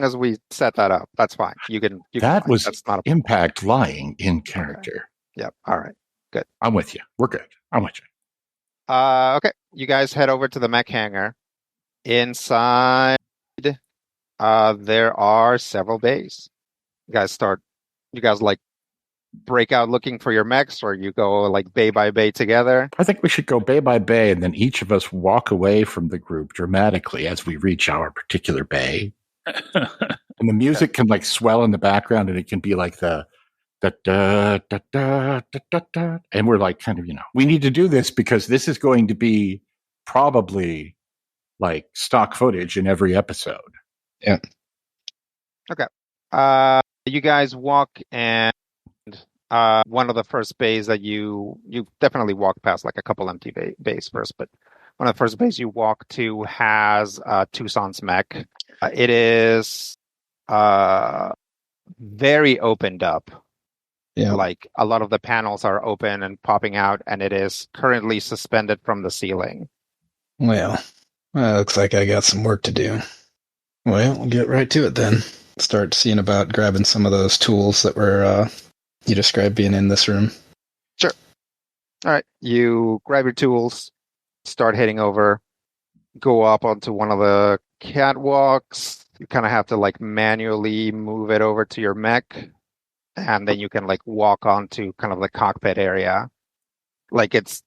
Speaker 2: as we set that up, that's fine. You can
Speaker 6: That
Speaker 2: lie.
Speaker 6: was
Speaker 2: That's not a
Speaker 6: impact lying in character.
Speaker 2: Yep. All right.
Speaker 6: I'm with you. We're good. I'm with you.
Speaker 2: Okay. You guys head over to the mech hangar. Inside, there are several bays. You guys like break out looking for your mechs, or you go like bay by bay together?
Speaker 6: I think we should go bay by bay, and then each of us walk away from the group dramatically as we reach our particular bay. And the music can like swell in the background, and it can be like the da da da da da da da, and we're like kind of we need to do this because this is going to be probably like stock footage in every episode.
Speaker 2: You guys walk, and one of the first bays that you definitely walk past like a couple empty bays first, but one of the first bays you walk to has Tucson's mech. It is very opened up.
Speaker 5: Yeah.
Speaker 2: Like a lot of the panels are open and popping out, and it is currently suspended from the ceiling.
Speaker 5: Well, looks like I got some work to do. Well, we'll get right to it then. Start seeing about grabbing some of those tools that were you described being in this room.
Speaker 2: Sure. All right. You grab your tools, start heading over, go up onto one of the catwalks. You kind of have to like manually move it over to your mech, and then you can like walk onto kind of the cockpit area. Like it's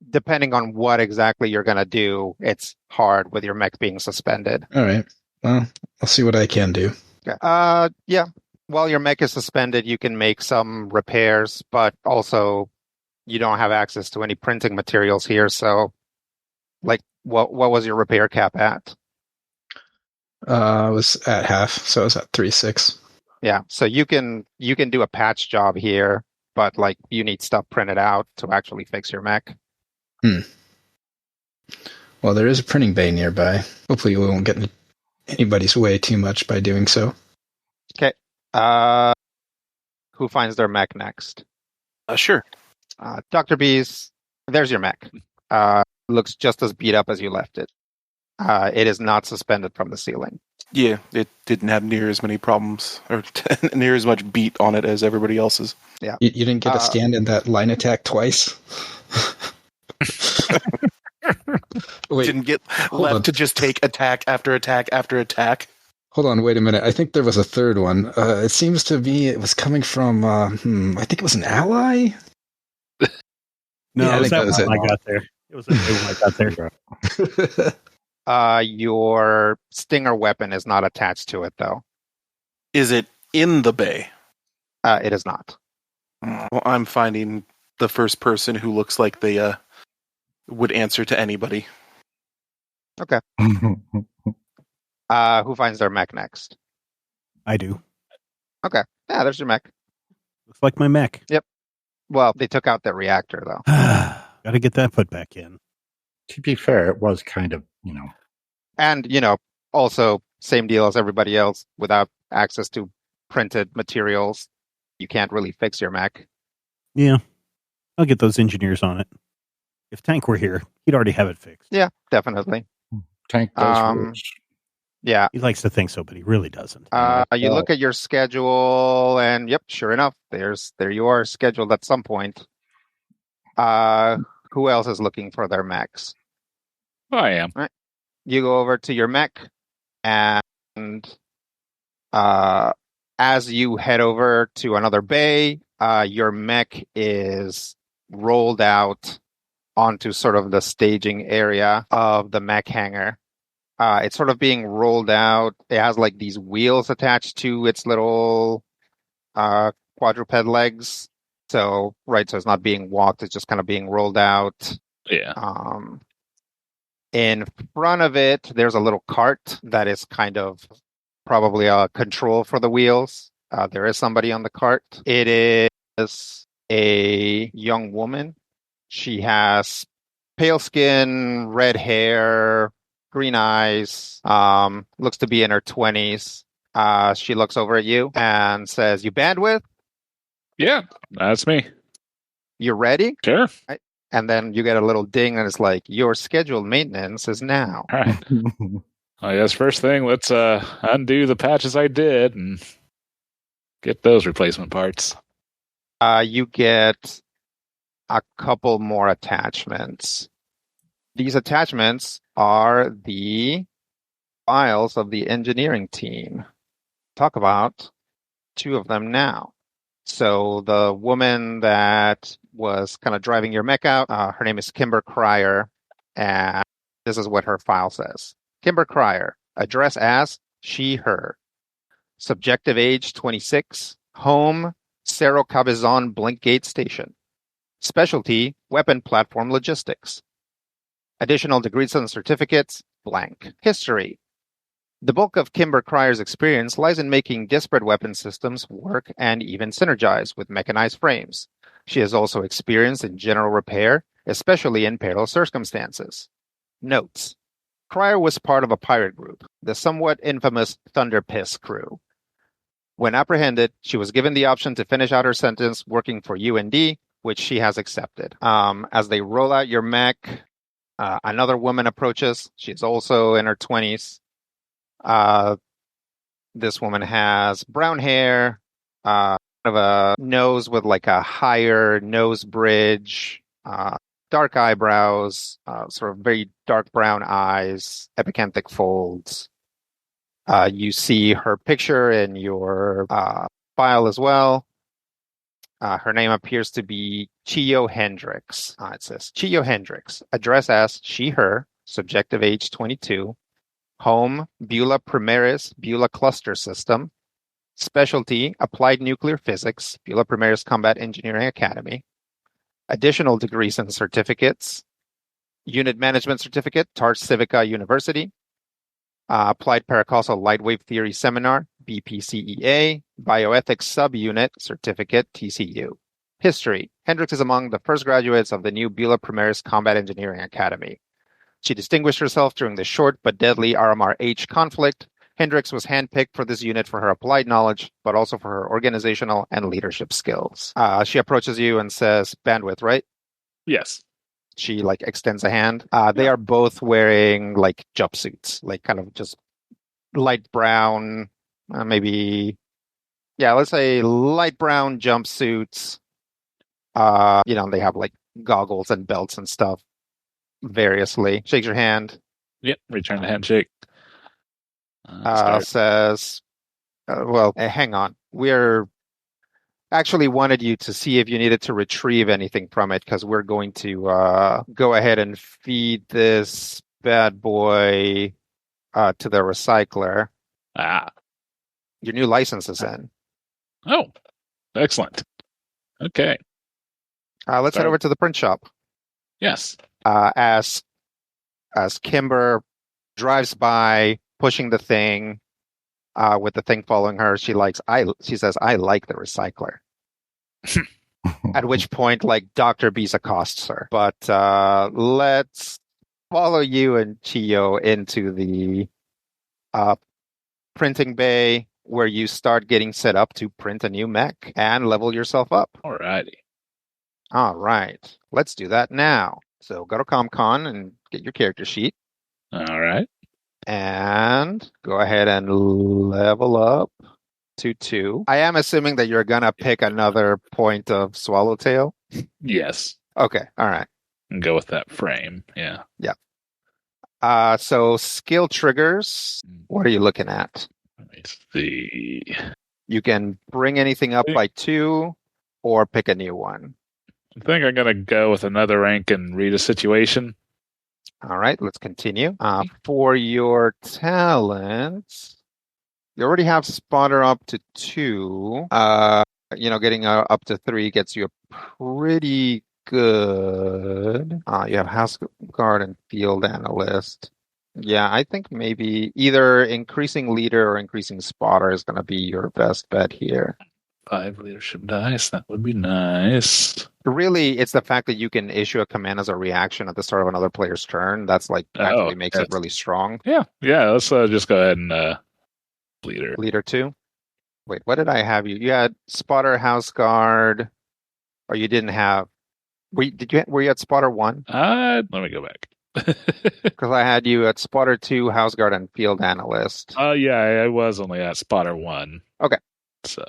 Speaker 2: depending on what exactly you're going to do, it's hard with your mech being suspended.
Speaker 5: All right. Well, I'll see what I can do.
Speaker 2: Okay. Yeah. While your mech is suspended, you can make some repairs, but also you don't have access to any printing materials here. So, like, what was your repair cap at?
Speaker 5: I was at half, so I was at 3.6.
Speaker 2: Yeah. So you can do a patch job here, but like you need stuff printed out to actually fix your mech.
Speaker 5: Well, there is a printing bay nearby. Hopefully we won't get in anybody's way too much by doing so.
Speaker 2: Okay. Who finds their mech next?
Speaker 7: Sure.
Speaker 2: Dr. Bees, there's your mech. Looks just as beat up as you left it. It is not suspended from the ceiling.
Speaker 7: Yeah, it didn't have near as many problems or near as much beat on it as everybody else's.
Speaker 2: Yeah.
Speaker 5: You didn't get to stand in that line attack twice? Wait,
Speaker 7: Didn't get
Speaker 5: hold
Speaker 7: left
Speaker 5: on.
Speaker 7: to just take attack after attack after attack.
Speaker 5: Hold on, wait a minute. I think there was a third one. It seems to be it was coming from, I think it was an ally?
Speaker 1: No,
Speaker 5: Yeah, I
Speaker 1: it was
Speaker 5: think
Speaker 1: that
Speaker 5: that was
Speaker 1: one
Speaker 5: it.
Speaker 1: I got there. It was that one I got there.
Speaker 2: Your stinger weapon is not attached to it, though.
Speaker 7: Is it in the bay?
Speaker 2: It is not.
Speaker 7: Well, I'm finding the first person who looks like they would answer to anybody.
Speaker 2: Who finds their mech next?
Speaker 1: I do.
Speaker 2: Okay. Yeah, there's your mech.
Speaker 1: Looks like my mech.
Speaker 2: Well, they took out the reactor, though.
Speaker 1: Got to get that put back in.
Speaker 6: To be fair, it was kind of,
Speaker 2: And, also, same deal as everybody else. Without access to printed materials, you can't really fix your mech.
Speaker 1: Yeah. I'll get those engineers on it. If Tank were here, he'd already have it fixed.
Speaker 2: Yeah, definitely.
Speaker 6: Tank does first.
Speaker 2: Yeah.
Speaker 1: He likes to think so, but he really doesn't.
Speaker 2: You look at your schedule, and yep, sure enough, there you are, scheduled at some point. Who else is looking for their mechs?
Speaker 4: I am.
Speaker 2: Right. You go over to your mech, and as you head over to another bay, your mech is rolled out onto sort of the staging area of the mech hangar. It's sort of being rolled out. It has like these wheels attached to its little quadruped legs. So it's not being walked. It's just kind of being rolled out.
Speaker 4: Yeah.
Speaker 2: In front of it, there's a little cart that is kind of probably a control for the wheels. There is somebody on the cart. It is a young woman. She has pale skin, red hair, green eyes, looks to be in her 20s. She looks over at you and says, "You bandwidth?
Speaker 4: Yeah, that's me.
Speaker 2: You ready?"
Speaker 4: Sure.
Speaker 2: And then you get a little ding and it's like, "Your scheduled maintenance is now."
Speaker 4: All right. I guess first thing, let's undo the patches I did and get those replacement parts.
Speaker 2: You get a couple more attachments. These attachments are the files of the engineering team. Talk about two of them now. So the woman that was kind of driving your mech out, her name is Kimber Cryer, and this is what her file says. Kimber Cryer, address as she, her. Subjective age 26, home Cerro Cabezon Blinkgate Station. Specialty, weapon platform logistics. Additional degrees and certificates, blank. History. The bulk of Kimber Cryer's experience lies in making disparate weapon systems work and even synergize with mechanized frames. She is also experienced in general repair, especially in peril circumstances. Notes. Cryer was part of a pirate group, the somewhat infamous Thunder Piss crew. When apprehended, she was given the option to finish out her sentence working for UND, which she has accepted. As they roll out your mech, another woman approaches. She's also in her 20s. This woman has brown hair, kind of a nose with like a higher nose bridge, dark eyebrows, sort of very dark brown eyes, epicanthic folds. You see her picture in your file as well. Her name appears to be Chio Hendricks. It says Chio Hendricks, address as she, her, subjective age 22, home Beulah Primaris Beulah Cluster System, specialty applied nuclear physics, Beulah Primaris Combat Engineering Academy, additional degrees and certificates, unit management certificate, Tarch Civica University, applied paracausal light wave theory seminar, BPCEA, bioethics subunit certificate, TCU. History. Hendricks is among the first graduates of the new Beulah Primaris Combat Engineering Academy. She distinguished herself during the short but deadly RMR-H conflict. Hendricks was handpicked for this unit for her applied knowledge, but also for her organizational and leadership skills. She approaches you and says, bandwidth, right?
Speaker 4: Yes.
Speaker 2: She extends a hand. They are both wearing jumpsuits, kind of just light brown, maybe, let's say light brown jumpsuits. They have goggles and belts and stuff variously. Shakes your hand.
Speaker 4: Yep. Return the handshake.
Speaker 2: Says, hang on. We're actually wanted you to see if you needed to retrieve anything from it, because we're going to go ahead and feed this bad boy to the recycler. Your new license is in.
Speaker 4: Oh, excellent. Okay.
Speaker 2: Let's head over to the print shop.
Speaker 4: Yes.
Speaker 2: As Kimber drives by, pushing the thing, with the thing following her, she says, "I like the recycler." At which point, Dr. Bees accosts her. But let's follow you and Chio into the printing bay where you start getting set up to print a new mech and level yourself up.
Speaker 4: Alrighty.
Speaker 2: All right. Let's do that now. So go to ComCon and get your character sheet.
Speaker 4: All right.
Speaker 2: And go ahead and level up to 2. I am assuming that you're going to pick another point of Swallowtail.
Speaker 4: Yes.
Speaker 2: Okay. All right.
Speaker 4: And go with that frame. Yeah.
Speaker 2: So skill triggers, what are you looking at?
Speaker 4: Let me see.
Speaker 2: You can bring anything up by 2 or pick a new one.
Speaker 4: I think I'm going to go with another rank and read a situation.
Speaker 2: All right, let's continue. For your talents, you already have spotter up to 2. Getting up to 3 gets you a pretty good. You have house guard and field analyst. Yeah, I think maybe either increasing leader or increasing spotter is going to be your best bet here.
Speaker 4: 5 leadership dice. That would be nice.
Speaker 2: Really, it's the fact that you can issue a command as a reaction at the start of another player's turn. That's actually makes it really strong.
Speaker 4: Yeah. Let's just go ahead and leader.
Speaker 2: Leader 2. Wait, what did I have you? You had spotter, house guard, or you didn't have? Were you at spotter 1?
Speaker 4: Let me go back.
Speaker 2: Because I had you at spotter 2, house guard, and field analyst.
Speaker 4: Yeah, I was only at spotter 1.
Speaker 2: Okay.
Speaker 4: So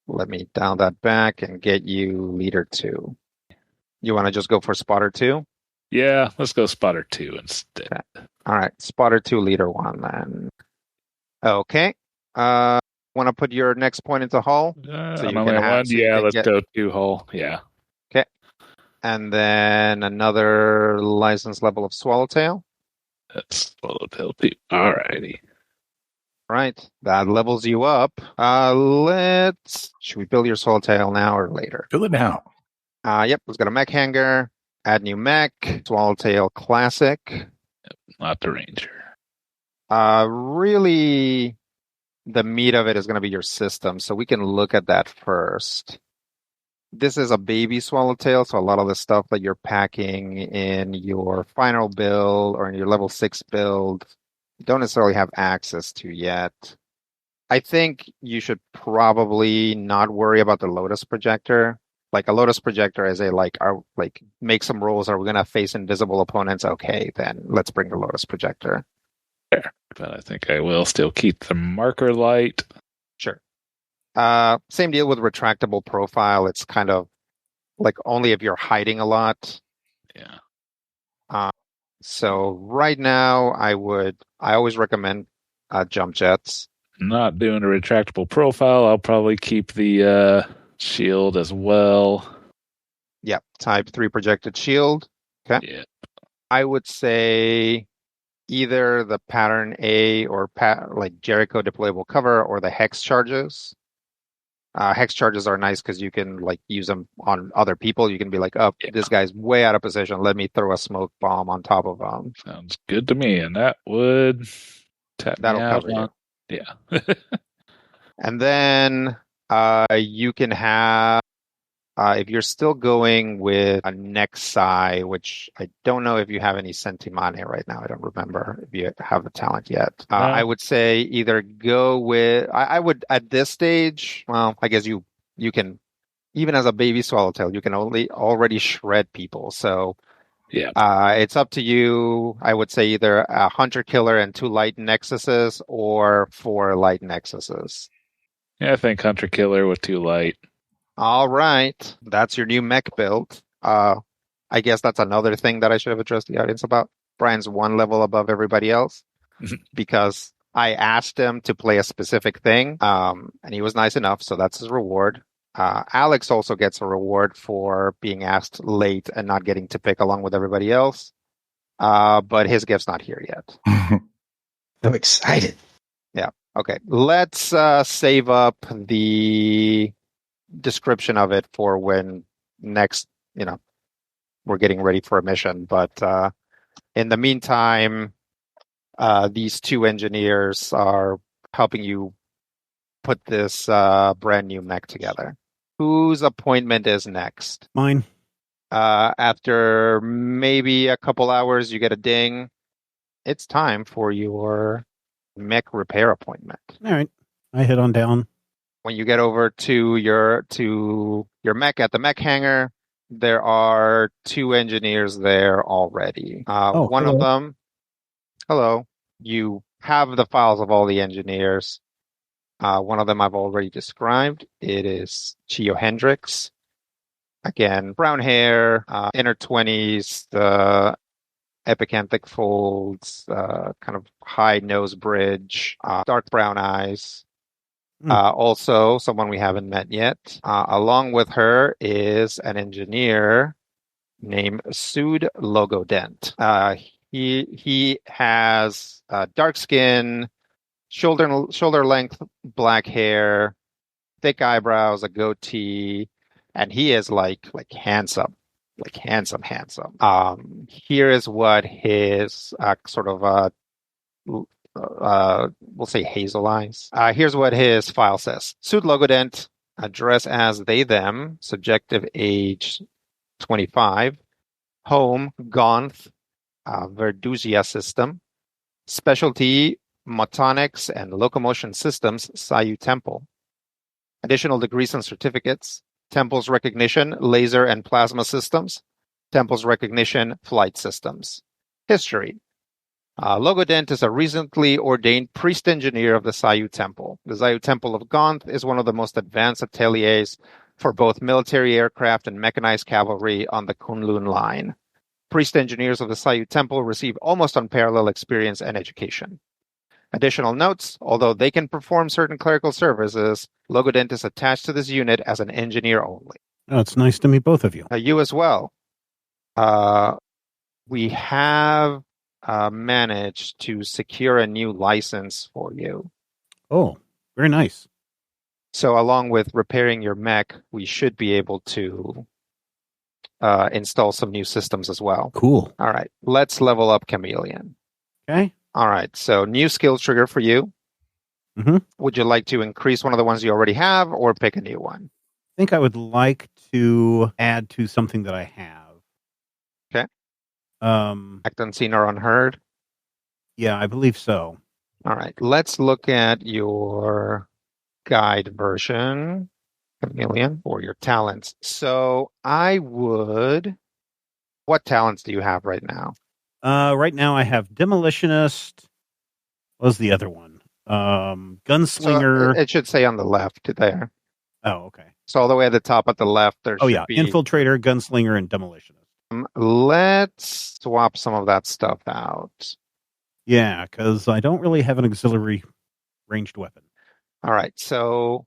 Speaker 2: let me dial that back and get you leader 2. You want to just go for spotter 2?
Speaker 4: Yeah, let's go spotter 2 instead.
Speaker 2: Okay. All right, spotter 2, leader 1 then. Okay. Want to put your next point into hull?
Speaker 4: So you can have 1. Yeah, let's go 2 hull. Yeah.
Speaker 2: Okay. And then another license level of Swallowtail.
Speaker 4: That's Swallowtail 2. Alrighty.
Speaker 2: Right. That levels you up. Should we build your Swallowtail now or later?
Speaker 6: Build it now.
Speaker 2: Yep. Let's go to mech hanger. Add new mech. Swallowtail classic.
Speaker 4: Yep, not the ranger.
Speaker 2: Really, the meat of it is going to be your system. So we can look at that first. This is a baby Swallowtail, so a lot of the stuff that you're packing in your final build or in your level 6 build, you don't necessarily have access to yet. I think you should probably not worry about the Lotus projector. Like a Lotus projector is make some rolls. Are we going to face invisible opponents? Okay, then let's bring the Lotus projector.
Speaker 4: Fair. But I think I will still keep the marker light.
Speaker 2: Sure. Same deal with retractable profile. It's kind of like only if you're hiding a lot.
Speaker 4: Yeah.
Speaker 2: So right now, I always recommend jump jets.
Speaker 4: Not doing a retractable profile. I'll probably keep the shield as well.
Speaker 2: Yep. Type 3 projected shield. Okay.
Speaker 4: Yeah.
Speaker 2: I would say either the pattern A or like Jericho deployable cover or the hex charges. Hex charges are nice because you can use them on other people. You can be like, this guy's way out of position. Let me throw a smoke bomb on top of him.
Speaker 4: Sounds good to me. And that would
Speaker 2: that'll cover you.
Speaker 4: Yeah.
Speaker 2: And then you can have, if you're still going with a Nexi, which I don't know if you have any Sentimane right now. I don't remember if you have the talent yet. No. I would say either go with, I would at this stage, well, I guess you can, even as a baby Swallowtail, you can already shred people. So
Speaker 4: yeah,
Speaker 2: it's up to you. I would say either a Hunter Killer and 2 light Nexuses or 4 light Nexuses.
Speaker 4: Yeah, I think Hunter Killer with 2 light.
Speaker 2: All right. That's your new mech build. I guess that's another thing that I should have addressed the audience about. Brian's 1 level above everybody else because I asked him to play a specific thing, and he was nice enough, so that's his reward. Alex also gets a reward for being asked late and not getting to pick along with everybody else, but his gift's not here yet.
Speaker 5: I'm excited.
Speaker 2: Yeah. Okay. Let's save up the description of it for when next, we're getting ready for a mission. But in the meantime, these 2 engineers are helping you put this brand new mech together. Whose appointment is next?
Speaker 1: Mine.
Speaker 2: After maybe a couple hours, you get a ding. It's time for your mech repair appointment.
Speaker 1: All right. I head on down.
Speaker 2: When you get over to your mech at the mech hangar, there are 2 engineers there already. One
Speaker 5: hello.
Speaker 2: of them, hello, you have the files of all the engineers. One of them I've already described. It is Chio Hendricks. Again, brown hair, inner 20s, the epicanthic folds, kind of high nose bridge, dark brown eyes. Also, someone we haven't met yet. Along with her is an engineer named Sud Logodent. He has dark skin, shoulder length black hair, thick eyebrows, a goatee, and he is like handsome. Like handsome. Here is what his sort of we'll say hazel eyes. Here's what his file says. Sud Logodent, address as they, them, subjective age 25, home, Gonth, Verduzia system, specialty, motonics and locomotion systems, Sayu Temple. Additional degrees and certificates, Temple's recognition, laser and plasma systems, Temple's recognition, flight systems. History. Logodent is a recently ordained priest engineer of the Sayu Temple. The Sayu Temple of Gonth is one of the most advanced ateliers for both military aircraft and mechanized cavalry on the Kunlun line. Priest engineers of the Sayu Temple receive almost unparalleled experience and education. Additional notes, although they can perform certain clerical services, Logodent is attached to this unit as an engineer only.
Speaker 1: Oh, it's nice to meet both of you.
Speaker 2: You as well. We have managed to secure a new license for you.
Speaker 1: Oh, very nice.
Speaker 2: So along with repairing your mech, we should be able to install some new systems as well.
Speaker 1: Cool.
Speaker 2: All right, let's level up Chameleon.
Speaker 1: Okay.
Speaker 2: All right, so new skill trigger for you.
Speaker 1: Mm-hmm.
Speaker 2: Would you like to increase one of the ones you already have or pick a new one?
Speaker 1: I think I would like to add to something that I have.
Speaker 2: Okay.
Speaker 1: Act
Speaker 2: unseen or unheard?
Speaker 1: Yeah, I believe so.
Speaker 2: All right, let's look at your guide version, Chameleon, or your talents. So what talents do you have right now?
Speaker 1: Right now I have Demolitionist. What was the other one? Gunslinger.
Speaker 2: So it should say on the left there.
Speaker 1: Oh, okay.
Speaker 2: So all the way at the top at the left, there should be...
Speaker 1: Infiltrator, Gunslinger, and Demolitionist.
Speaker 2: Let's swap some of that stuff out.
Speaker 1: Yeah, because I don't really have an auxiliary ranged weapon.
Speaker 2: All right, so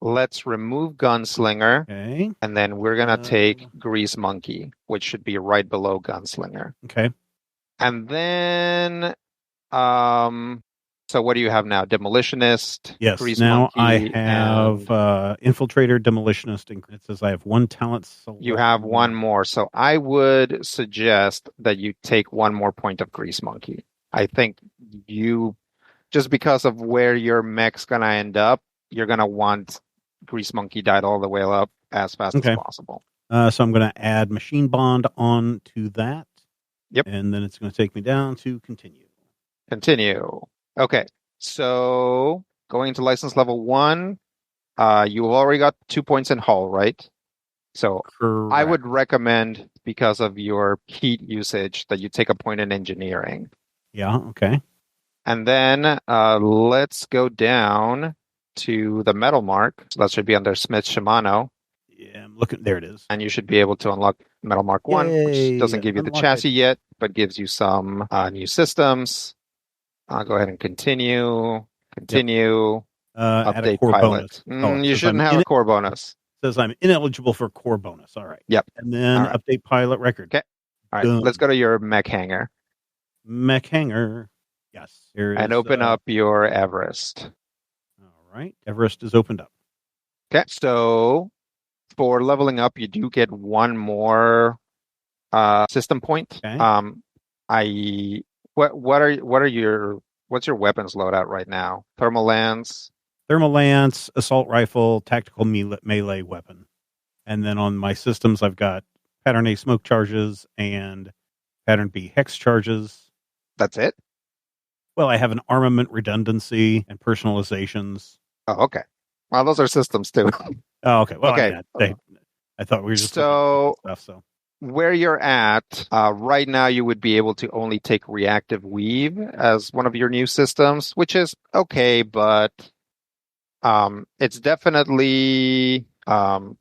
Speaker 2: let's remove Gunslinger.
Speaker 1: Okay.
Speaker 2: And then we're going to take Grease Monkey, which should be right below Gunslinger.
Speaker 1: Okay. And
Speaker 2: then, so what do you have now? Demolitionist?
Speaker 1: Yes,
Speaker 2: Grease
Speaker 1: now
Speaker 2: Monkey,
Speaker 1: I have Infiltrator, Demolitionist, and it says I have one talent.
Speaker 2: You have one more. So I would suggest that you take one more point of Grease Monkey. I think just because of where your mech's going to end up, you're going to want Grease Monkey died all the way up as fast as possible.
Speaker 1: So I'm going to add Machine Bond on to that.
Speaker 2: Yep.
Speaker 1: And then it's going to take me down to continue.
Speaker 2: Continue. Okay. So going to license level 1, you've already got 2 points in hull, right? So
Speaker 1: Correct.
Speaker 2: I would recommend, because of your heat usage, that you take a point in engineering.
Speaker 1: Yeah. Okay.
Speaker 2: And then let's go down to the metal mark. So that should be under Smith Shimano.
Speaker 1: Yeah, I'm looking. There it is.
Speaker 2: And you should be able to unlock metal mark 1, which doesn't give you the chassis yet, but gives you some new systems. I'll go ahead and continue. Continue.
Speaker 1: Add a
Speaker 2: Update
Speaker 1: core
Speaker 2: pilot.
Speaker 1: bonus.
Speaker 2: You shouldn't have a core bonus.
Speaker 1: Says I'm ineligible for core bonus. All right.
Speaker 2: Yep.
Speaker 1: And then update pilot record.
Speaker 2: Okay. All right. Let's go to your mech hangar.
Speaker 1: Mech hangar. Yes.
Speaker 2: And open up your Everest.
Speaker 1: All right. Everest is opened up.
Speaker 2: Okay. So for leveling up, you do get one more system point.
Speaker 1: Okay.
Speaker 2: What's your weapons loadout right now? Thermal lance,
Speaker 1: assault rifle, tactical melee weapon. And then on my systems, I've got pattern A smoke charges and pattern B hex charges.
Speaker 2: That's it?
Speaker 1: Well, I have an armament redundancy and personalizations.
Speaker 2: Oh, okay. Well, those are systems too.
Speaker 1: Oh, okay. Well,
Speaker 2: Okay.
Speaker 1: I thought we were just
Speaker 2: So-
Speaker 1: looking at stuff. So
Speaker 2: Where you're at right now, you would be able to only take reactive weave as one of your new systems, which is okay, but it's definitely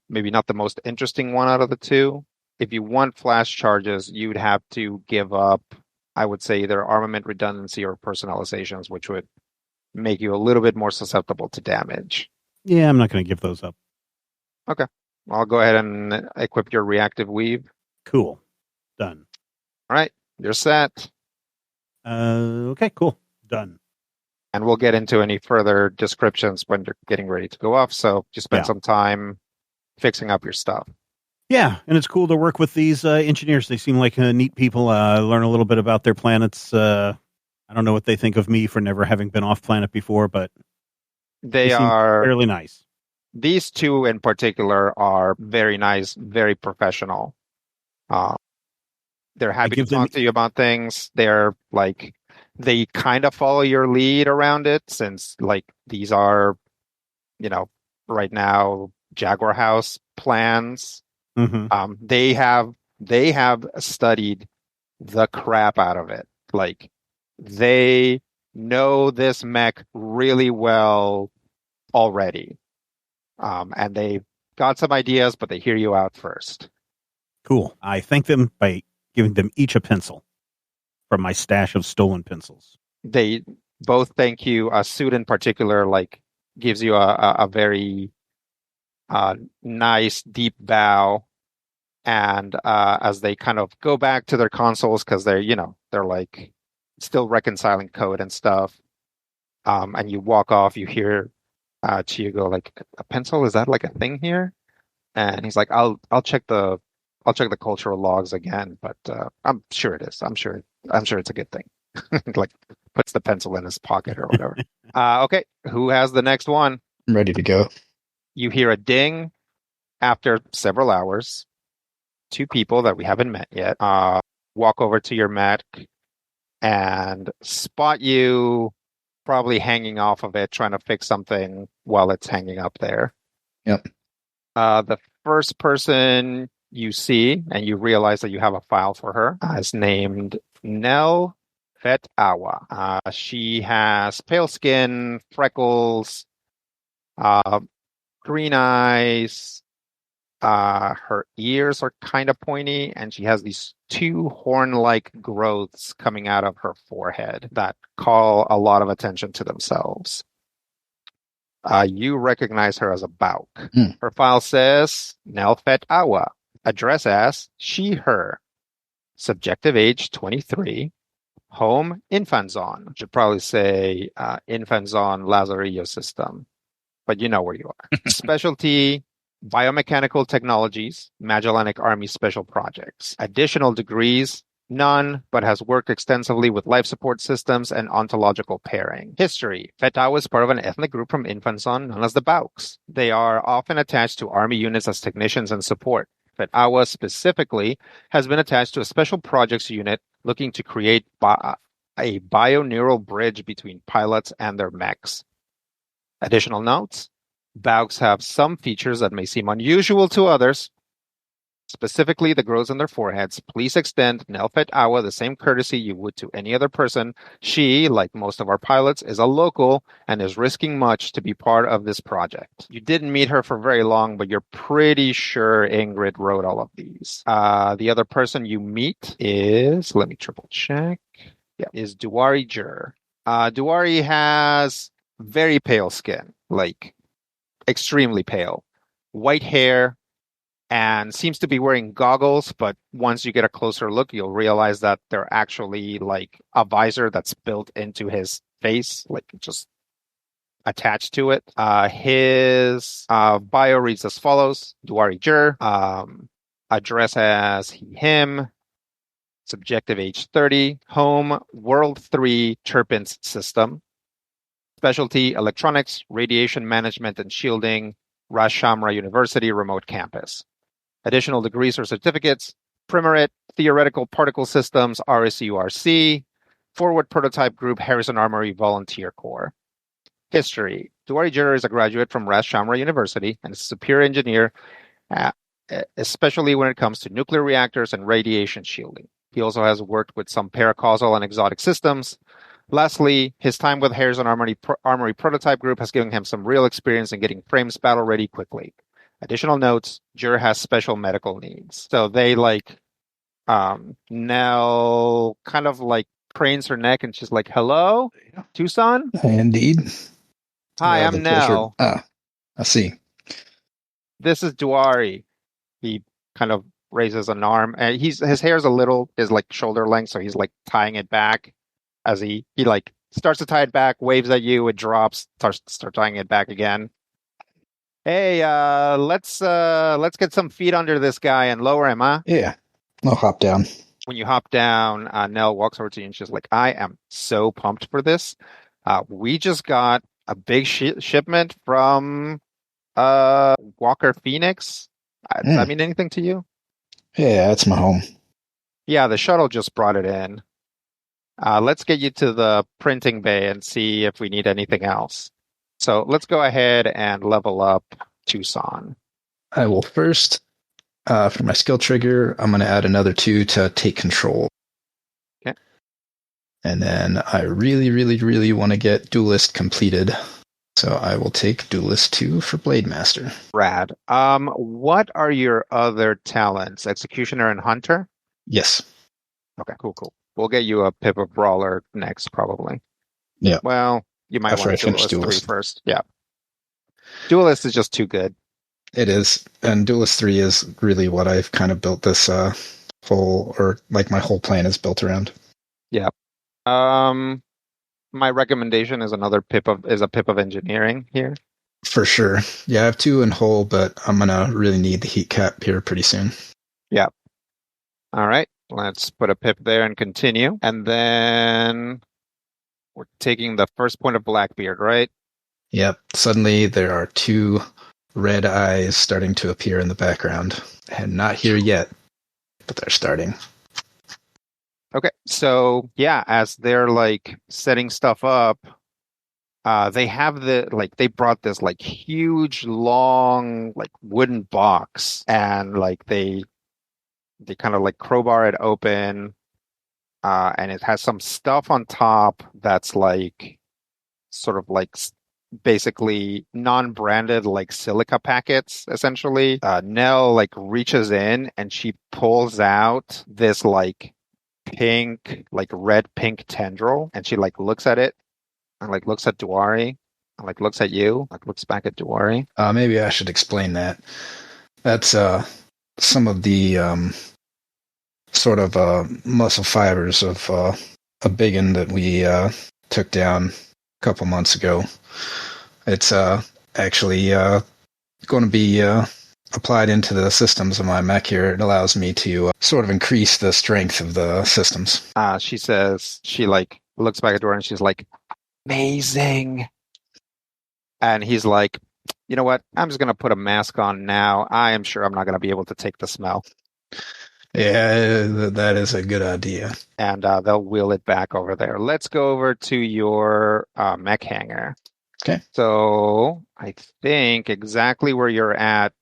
Speaker 2: maybe not the most interesting one out of the two. If you want flash charges, you'd have to give up, I would say, either armament redundancy or personalizations, which would make you a little bit more susceptible to damage.
Speaker 1: yeah, I'm not going to give those up.
Speaker 2: I'll go ahead and equip your reactive weave.
Speaker 1: Cool. Done.
Speaker 2: All right, you're set.
Speaker 1: Okay, cool. Done.
Speaker 2: And we'll get into any further descriptions when you're getting ready to go off. So just spend
Speaker 1: Yeah.
Speaker 2: some time fixing up your stuff.
Speaker 1: Yeah, and it's cool to work with these engineers. They seem like neat people. Learn a little bit about their planets. I don't know what they think of me for never having been off planet before, but
Speaker 2: They
Speaker 1: seem
Speaker 2: are,
Speaker 1: fairly nice.
Speaker 2: these two in particular are very nice, very professional. They're happy to
Speaker 1: give them-
Speaker 2: talk to you about things. They're like, they kind of follow your lead around it, since like these are, right now Jaguar House plans.
Speaker 1: Hmm.
Speaker 2: They have studied the crap out of it. Like, they know this mech really well already. And they've got some ideas, but they hear you out first.
Speaker 1: Cool. I thank them by giving them each a pencil from my stash of stolen pencils.
Speaker 2: They both thank you. Suit in particular, like, gives you a very nice, deep bow. And as they kind of go back to their consoles, because they're like still reconciling code and stuff. And you walk off, you hear Chiyo go like, "A pencil? Is that like a thing here?" And he's like, "I'll check the cultural logs again, but I'm sure it is. I'm sure it's a good thing." Like, puts the pencil in his pocket or whatever. Okay, who has the next one?
Speaker 5: I'm ready to go.
Speaker 2: You hear a ding after several hours. Two people that we haven't met yet walk over to your mech and spot you probably hanging off of it, trying to fix something while it's hanging up there.
Speaker 5: Yep.
Speaker 2: The first person you see, and you realize that you have a file for her, is named Nell Fetawa. She has pale skin, freckles, green eyes. Her ears are kind of pointy, and she has these two horn-like growths coming out of her forehead that call a lot of attention to themselves. You recognize her as a Bauk. Her file says Nelfet Awa. Address as she, her. Subjective age 23. Home Infanzon. Should probably say Infanzon Lazarillo system, but you know where you are. Specialty biomechanical technologies, Magellanic Army special projects. Additional degrees, none, but has worked extensively with life support systems and ontological pairing. History. Fetau is part of an ethnic group from Infanzon known as the Bauks. They are often attached to army units as technicians and support. Fetawa specifically has been attached to a special projects unit looking to create a bioneural bridge between pilots and their mechs. Additional notes. Bauks have some features that may seem unusual to others, specifically the growths on their foreheads. Please extend Nelfet Awa the same courtesy you would to any other person. She, like most of our pilots, is a local and is risking much to be part of this project. You didn't meet her for very long, but you're pretty sure Ingrid wrote all of these. The other person you meet is, let me triple check, is Duari Jur. Duari has very pale skin, like extremely pale, white hair, and seems to be wearing goggles, but once you get a closer look, you'll realize that they're actually like a visor that's built into his face, like just attached to it. His bio reads as follows: Duari Jur, address as he, him, subjective age 30, home, World 3 Turpins system. Specialty, electronics, radiation management and shielding, Ras Shamra University remote campus. Additional degrees or certificates, Primarit, theoretical particle systems, RSURC, Forward Prototype Group, Harrison Armory Volunteer Corps. History. Duari Jura is a graduate from Ras Shamra University and is a superior engineer, especially when it comes to nuclear reactors and radiation shielding. He also has worked with some paracausal and exotic systems. Lastly, his time with Harrison Armory Prototype Group has given him some real experience in getting frames battle ready quickly. Additional notes, Jura has special medical needs. So they Nell kind of cranes her neck and she's like, hello, Tucson?
Speaker 5: Indeed.
Speaker 2: Hi, I'm Nell.
Speaker 5: I see.
Speaker 2: This is Duari. He kind of raises an arm, and his hair is like shoulder length, so he's like tying it back as he starts to tie it back, waves at you, it drops, start tying it back again. Hey, let's get some feet under this guy and lower him, huh?
Speaker 5: Yeah, I'll hop down.
Speaker 2: When you hop down, Nell walks over to you and she's like, I am so pumped for this. We just got a big shipment from Walker Phoenix. Does that mean anything to you?
Speaker 5: Yeah, that's my home.
Speaker 2: Yeah, the shuttle just brought it in. Let's get you to the printing bay and see if we need anything else. So let's go ahead and level up Tucson.
Speaker 5: I will first, for my skill trigger, I'm going to add another 2 to take control.
Speaker 2: Okay.
Speaker 5: And then I really, really, really want to get Duelist completed. So I will take Duelist 2 for Blade Master.
Speaker 2: Rad. What are your other talents? Executioner and Hunter?
Speaker 5: Yes.
Speaker 2: Okay, cool. We'll get you a Pip of Brawler next, probably.
Speaker 5: Yeah.
Speaker 2: Well, you might want to Duelist 3 first. Yeah. Duelist is just too good.
Speaker 5: It is. And Duelist 3 is really what I've kind of built this my whole plan is built around.
Speaker 2: Yeah. My recommendation is a Pip of Engineering here.
Speaker 5: For sure. Yeah, I have 2 in whole, but I'm going to really need the heat cap here pretty soon.
Speaker 2: Yeah. All right. Let's put a Pip there and continue. And then we're taking the first point of Blackbeard, right?
Speaker 5: Yep. Suddenly there are 2 red eyes starting to appear in the background. And not here yet, but they're starting.
Speaker 2: Okay. So, yeah, as they're setting stuff up, they have they brought this huge, long, wooden box, and they kind of crowbar it open, and it has some stuff on top that's basically non-branded silica packets, essentially. Nell reaches in and she pulls out this pink, red pink tendril, and she looks at it and looks at Duari and looks at you, looks back at Duari.
Speaker 5: Maybe I should explain that. That's some of the sort of muscle fibers of a biggin that we took down a couple months ago. It's actually going to be applied into the systems of my mech here. It allows me to sort of increase the strength of the systems.
Speaker 2: She says, she looks back at Duari and she's like, amazing. And he's like, you know what? I'm just going to put a mask on now. I am sure I'm not going to be able to take the smell.
Speaker 5: Yeah, that is a good idea.
Speaker 2: And they'll wheel it back over there. Let's go over to your mech hangar.
Speaker 5: Okay.
Speaker 2: So I think exactly where you're at.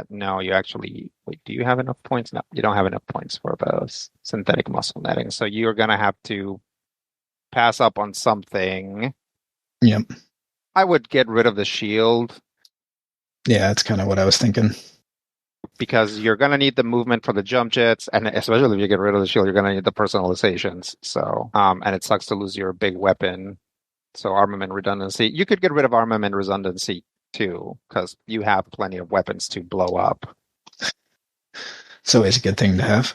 Speaker 2: No, you actually... Wait, do you have enough points? No, you don't have enough points for those synthetic muscle netting. So you're going to have to pass up on something.
Speaker 5: Yep.
Speaker 2: I would get rid of the shield.
Speaker 5: Yeah, that's kind of what I was thinking.
Speaker 2: Because you're going to need the movement for the jump jets, and especially if you get rid of the shield, you're going to need the personalizations. So, and it sucks to lose your big weapon. So armament redundancy. You could get rid of armament redundancy too, because you have plenty of weapons to blow up.
Speaker 5: It's always a good thing to have.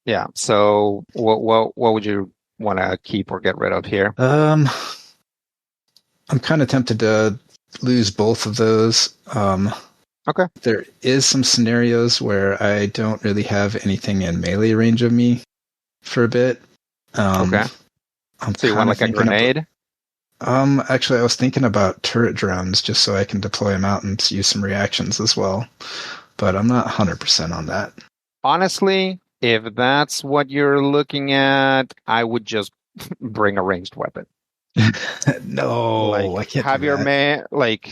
Speaker 2: Yeah. So what would you want to keep or get rid of here?
Speaker 5: I'm kind of tempted to lose both of those.
Speaker 2: Okay.
Speaker 5: There is some scenarios where I don't really have anything in melee range of me for a bit.
Speaker 2: Okay. So you want a grenade?
Speaker 5: Actually, I was thinking about turret drones just so I can deploy them out and use some reactions as well. But I'm not 100% on that.
Speaker 2: Honestly, if that's what you're looking at, I would just bring a ranged weapon.
Speaker 5: No, I
Speaker 2: Like
Speaker 5: can't
Speaker 2: have
Speaker 5: do
Speaker 2: your
Speaker 5: that.
Speaker 2: man like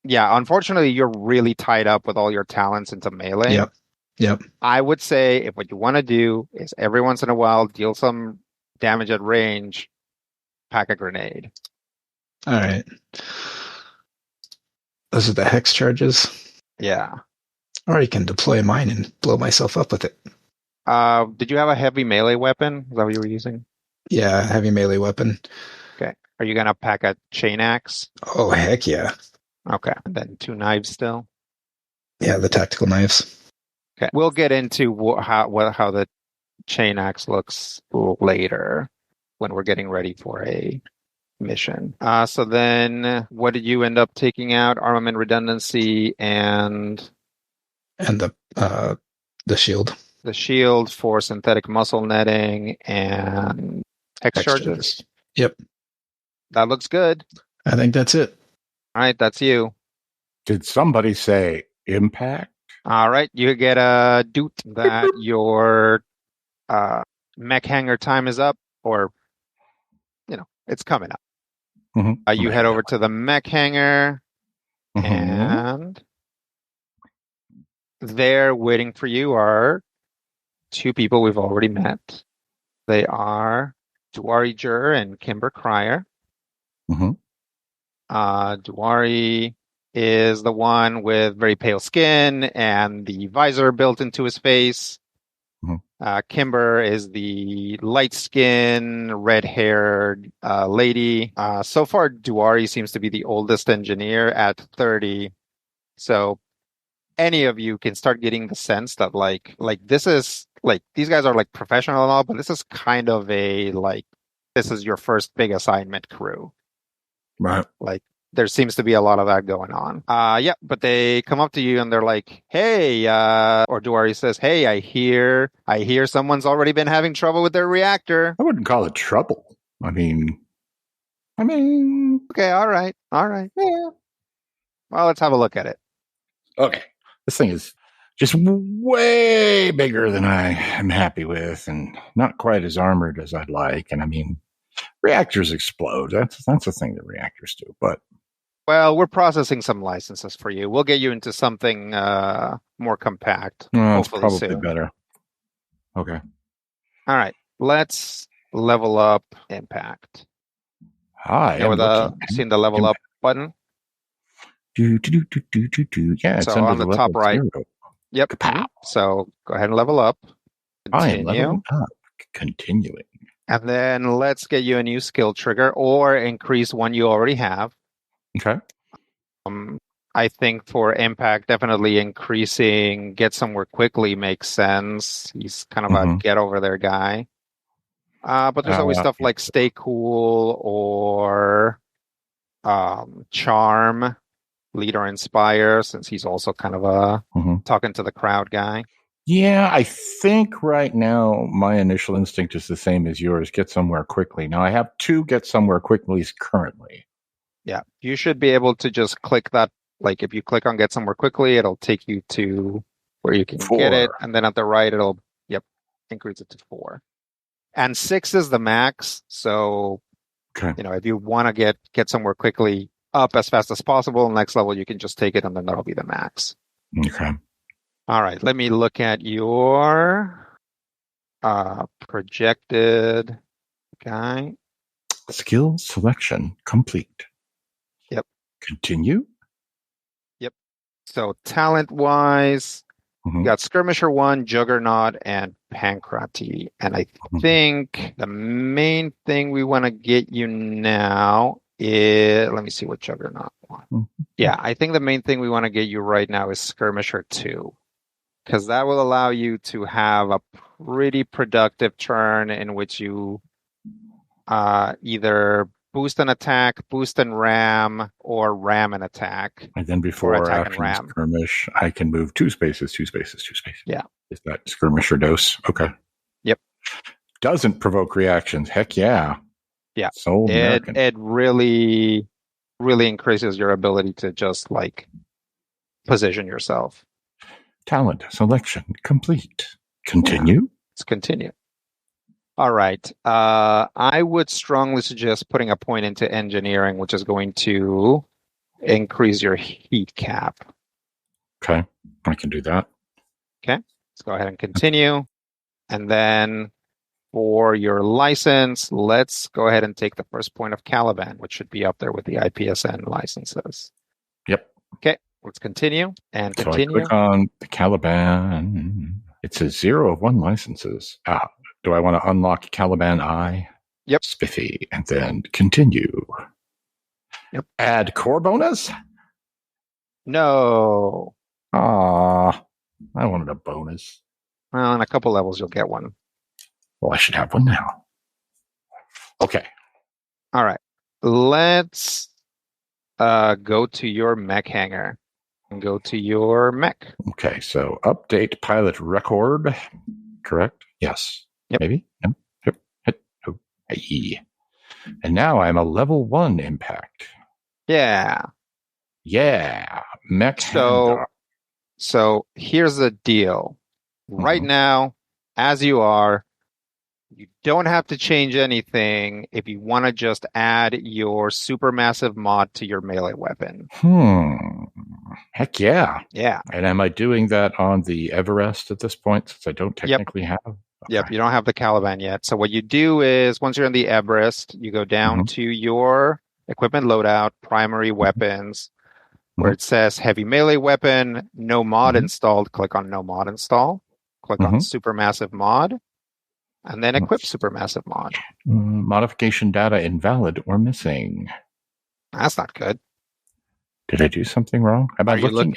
Speaker 2: yeah, unfortunately you're really tied up with all your talents into melee.
Speaker 5: Yep.
Speaker 2: I would say if what you want to do is every once in a while deal some damage at range, pack a grenade.
Speaker 5: All right. Those are the hex charges.
Speaker 2: Yeah.
Speaker 5: Or I can deploy mine and blow myself up with it.
Speaker 2: Did you have a heavy melee weapon? Is that what you were using?
Speaker 5: Yeah, heavy melee weapon.
Speaker 2: Okay. Are you gonna pack a chain axe?
Speaker 5: Oh, heck yeah.
Speaker 2: Okay. And then 2 knives still.
Speaker 5: Yeah, the tactical knives.
Speaker 2: Okay. We'll get into how the chain axe looks later when we're getting ready for a mission. So then what did you end up taking out? Armament redundancy and
Speaker 5: the shield.
Speaker 2: the shield for synthetic muscle netting and hex charges.
Speaker 5: Yep.
Speaker 2: That looks good.
Speaker 5: I think that's it.
Speaker 2: All right, that's you.
Speaker 6: Did somebody say impact?
Speaker 2: All right, you get a doot that your mech hangar time is up, or it's coming up.
Speaker 6: Mm-hmm.
Speaker 2: You head over to the mech hangar,
Speaker 6: Mm-hmm.
Speaker 2: and there waiting for you are 2 people we've already met. They are Duari Jur and Kimber Cryer.
Speaker 6: Mm-hmm.
Speaker 2: Duari is the one with very pale skin and the visor built into his face.
Speaker 6: Mm-hmm.
Speaker 2: Kimber is the light skin, red haired lady. So far, Duari seems to be the oldest engineer at 30. So any of you can start getting the sense that like this is like these guys are like professional and all, but this is kind of a like this is your first big assignment crew.
Speaker 6: Right.
Speaker 2: Like there seems to be a lot of that going on. Yeah, but they come up to you and they're like, "Hey," or Duari says, "Hey, I hear someone's already been having trouble with their reactor."
Speaker 6: I wouldn't call it trouble. I mean,
Speaker 2: okay, all right.
Speaker 6: Yeah.
Speaker 2: Well, let's have a look at it.
Speaker 6: Okay. This thing is just way bigger than I am happy with and not quite as armored as I'd like. And I mean, reactors explode. That's the thing that reactors do. But
Speaker 2: well, we're processing some licenses for you. We'll get you into something more compact.
Speaker 6: It's probably
Speaker 2: soon.
Speaker 6: better. Okay.
Speaker 2: All right. Let's level up impact.
Speaker 6: Hi.
Speaker 2: Seen the level up button?
Speaker 6: Yeah, it's
Speaker 2: so
Speaker 6: under
Speaker 2: on the top right.
Speaker 6: 0.
Speaker 2: Yep.
Speaker 6: Kapow.
Speaker 2: So go ahead and level up.
Speaker 6: I am leveling up. Continuing.
Speaker 2: And then let's get you a new skill trigger or increase one you already have.
Speaker 6: Okay.
Speaker 2: I think for impact, definitely increasing get somewhere quickly makes sense. He's kind of a get over there guy. But there's always stuff like stay cool or charm, lead or inspire, since he's also kind of a talking to the crowd guy.
Speaker 6: Yeah, I think right now my initial instinct is the same as yours. Get somewhere quickly. Now I have 2 get somewhere quickly currently.
Speaker 2: Yeah, you should be able to just click that. Like if you click on get somewhere quickly, it'll take you to where you can
Speaker 6: 4.
Speaker 2: get it. And then at the right, it'll, increase it to 4. And 6 is the max. So, if you want to get somewhere quickly up as fast as possible, next level, you can just take it and then that'll be the max.
Speaker 6: Okay.
Speaker 2: All right. Let me look at your projected guy.
Speaker 6: Skill selection complete.
Speaker 2: Yep.
Speaker 6: Continue.
Speaker 2: Yep. So talent-wise, you got Skirmisher 1, Juggernaut, and Pancrati. And I think the main thing we want to get you now is... Let me see what Juggernaut wants. Yeah, I think the main thing we want to get you right now is Skirmisher 2. Because that will allow you to have a pretty productive turn in which you either boost an attack, boost and ram, or ram an attack.
Speaker 6: And then before action skirmish, I can move 2 spaces, 2 spaces, 2 spaces.
Speaker 2: Yeah.
Speaker 6: Is that skirmisher dose? Okay.
Speaker 2: Yep.
Speaker 6: Doesn't provoke reactions. Heck yeah.
Speaker 2: Yeah.
Speaker 6: So American.
Speaker 2: It really, really increases your ability to just like position yourself.
Speaker 6: Talent selection complete. Continue.
Speaker 2: Let's continue. All right. I would strongly suggest putting a point into engineering, which is going to increase your heat cap.
Speaker 6: Okay, I can do that.
Speaker 2: Okay, let's go ahead and continue. And then for your license, let's go ahead and take the first point of Caliban, which should be up there with the IPSN licenses.
Speaker 6: Yep.
Speaker 2: Okay, let's continue and
Speaker 6: So I
Speaker 2: continue.
Speaker 6: click on the Caliban. It says 0 of 1 licenses. Do I want to unlock Caliban I?
Speaker 2: Yep.
Speaker 6: Spiffy. And then continue.
Speaker 2: Yep.
Speaker 6: Add core bonus?
Speaker 2: No.
Speaker 6: I wanted a bonus.
Speaker 2: Well, in a couple levels, you'll get one.
Speaker 6: Well, I should have one now. Okay.
Speaker 2: All right. Let's go to your mech hangar and go to your mech.
Speaker 6: Okay, so update pilot record. Correct? Yes.
Speaker 2: Yep.
Speaker 6: Maybe? No. Yep. Oh, hey. And now I'm a level 1 impact.
Speaker 2: Yeah.
Speaker 6: Yeah. Mech hangar.
Speaker 2: So here's the deal. Right now, as you are, you don't have to change anything if you want to just add your supermassive mod to your melee weapon.
Speaker 6: Heck yeah.
Speaker 2: Yeah.
Speaker 6: And am I doing that on the Everest at this point, since I don't technically have? Okay.
Speaker 2: Yep, you don't have the Caliban yet. So what you do is, once you're on the Everest, you go down to your equipment loadout, primary weapons, where it says heavy melee weapon, no mod installed. Click on no mod install. Click on supermassive mod. And then equip supermassive mod.
Speaker 6: Modification data invalid or missing.
Speaker 2: That's not good.
Speaker 6: Did I do something wrong? Am I looking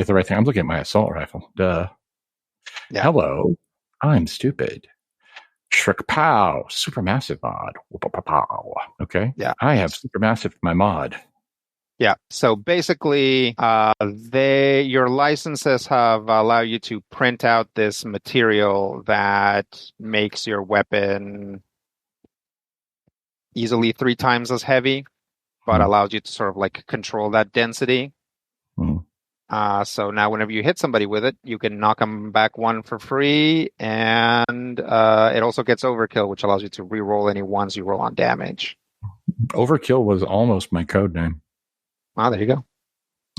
Speaker 6: at the right thing? I'm looking at my assault rifle. Duh. Yeah. Hello. I'm stupid. Shrek pow. Supermassive mod. Okay.
Speaker 2: Yeah.
Speaker 6: I have supermassive my mod.
Speaker 2: Yeah. So basically, your licenses have allowed you to print out this material that makes your weapon easily 3 times as heavy, but allows you to sort of like control that density. So now whenever you hit somebody with it, you can knock them back 1 for free, and it also gets overkill, which allows you to re-roll any ones you roll on damage.
Speaker 6: Overkill was almost my code name.
Speaker 2: Wow, there you go.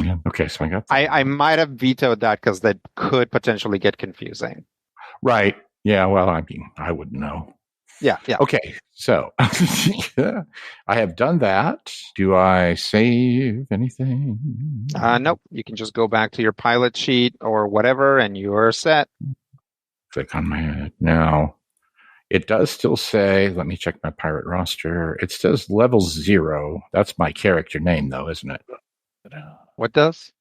Speaker 6: Yeah. Okay, so I got that.
Speaker 2: I might have vetoed that because that could potentially get confusing.
Speaker 6: Right. Yeah, well, I mean, I wouldn't know.
Speaker 2: Yeah.
Speaker 6: Okay, so I have done that. Do I save anything?
Speaker 2: Nope. You can just go back to your pilot sheet or whatever, and you're set.
Speaker 6: Click on my head. Now, it does still say, let me check my pirate roster. It says level 0. That's my character name, though, isn't it?
Speaker 2: What does?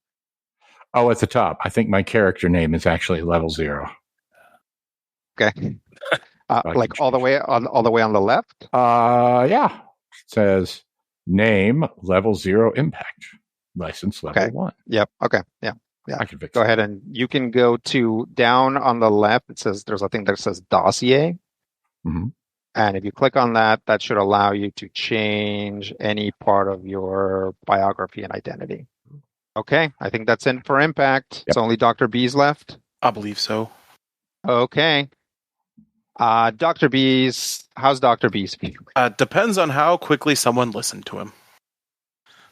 Speaker 6: Oh, at the top. I think my character name is actually level 0.
Speaker 2: Okay. Like all the way on the left?
Speaker 6: Yeah. It says name level 0 impact. License level 1.
Speaker 2: Yep. Okay. Yeah.
Speaker 6: I can fix
Speaker 2: Go ahead and you can go to down on the left. It says there's a thing that says dossier. And if you click on that, that should allow you to change any part of your biography and identity. Okay. I think that's it for impact. Yep. It's only Dr. B's left.
Speaker 7: I believe so.
Speaker 2: Okay. Dr. B's, how's Dr. B's feeling?
Speaker 7: Depends on how quickly someone listened to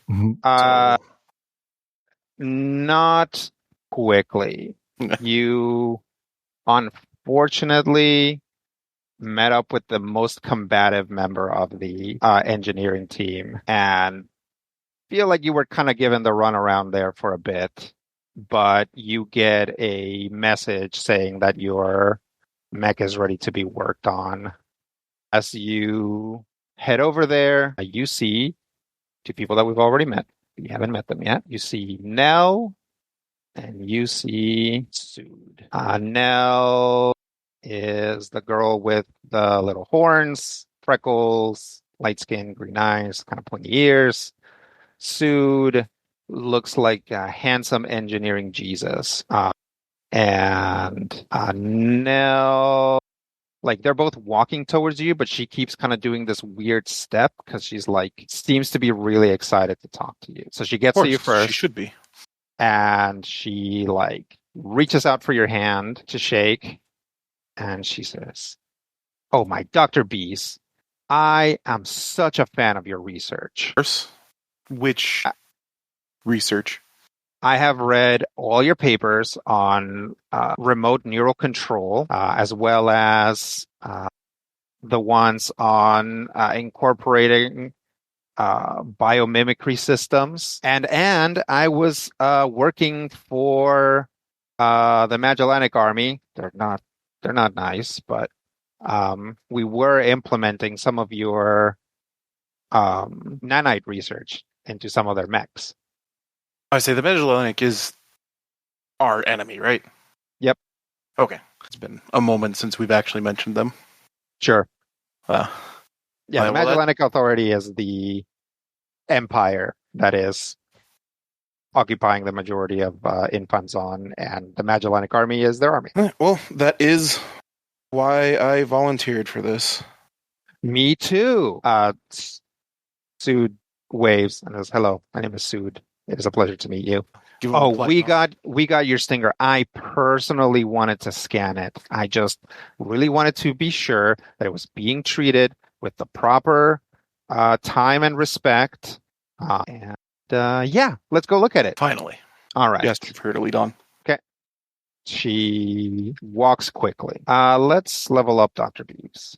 Speaker 7: him.
Speaker 2: Not quickly. You unfortunately met up with the most combative member of the engineering team and feel like you were kind of given the runaround there for a bit, but you get a message saying that your mech is ready to be worked on. As you head over there, you see 2 people that we've already met. You haven't met them yet. You see Nell and you see Sood. Nell is the girl with the little horns, freckles, light skin, green eyes, kind of pointy ears. Sood looks like a handsome engineering Jesus. And Nell, like they're both walking towards you, but she keeps kind of doing this weird step because she's like, seems to be really excited to talk to you. So she gets to you first.
Speaker 7: She should be.
Speaker 2: And she like reaches out for your hand to shake. And she says, Oh my, Dr. Bees. I am such a fan of your research.
Speaker 7: Which research?
Speaker 2: I have read all your papers on remote neural control, as well as the ones on incorporating biomimicry systems. And I was working for the Magellanic Army. They're not nice, but we were implementing some of your nanite research into some of their mechs.
Speaker 7: I say the Magellanic is our enemy, right?
Speaker 2: Yep.
Speaker 7: Okay. It's been a moment since we've actually mentioned them.
Speaker 2: Sure.
Speaker 7: Yeah,
Speaker 2: the Magellanic Authority is the empire that is occupying the majority of Infanzon, and the Magellanic Army is their army.
Speaker 7: Well, that is why I volunteered for this.
Speaker 2: Me too. Sood waves and says, "Hello, my name is Sood. It is a pleasure to meet you." We got your stinger. I personally wanted to scan it. I just really wanted to be sure that it was being treated with the proper time and respect. Yeah, let's go look at it.
Speaker 7: Finally.
Speaker 2: All right.
Speaker 7: Yes, you've heard to lead on.
Speaker 2: Okay. She walks quickly. Let's level up Dr. Beeves.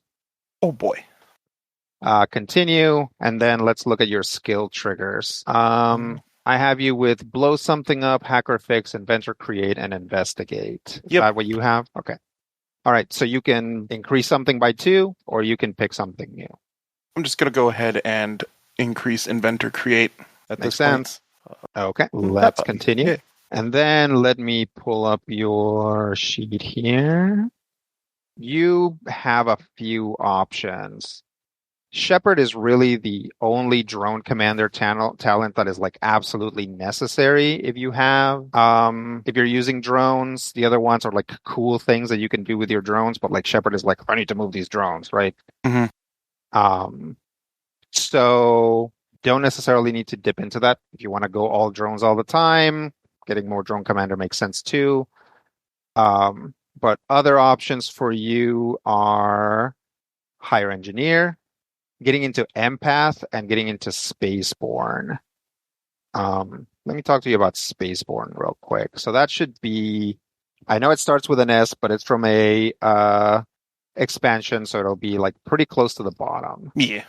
Speaker 7: Oh boy.
Speaker 2: Continue, and then let's look at your skill triggers. I have you with blow something up, hacker fix, inventor create, and investigate. Is that what you have? Okay. All right. So you can increase something by 2, or you can pick something new.
Speaker 7: I'm just going to go ahead and increase inventor create. That
Speaker 2: makes sense. Okay. Let's continue. Yeah. And then let me pull up your sheet here. You have a few options. Shepard is really the only drone commander talent that is like absolutely necessary if you have if you're using drones. The other ones are like cool things that you can do with your drones, but like Shepard is like, I need to move these drones, right?
Speaker 7: Mm-hmm.
Speaker 2: So don't necessarily need to dip into that. If you want to go all drones all the time, getting more drone commander makes sense too. But other options for you are higher engineer, getting into empath, and getting into spaceborne. Let me talk to you about spaceborne real quick. So that should be, I know it starts with an S, but it's from a expansion, so it'll be like pretty close to the bottom.
Speaker 7: Yeah.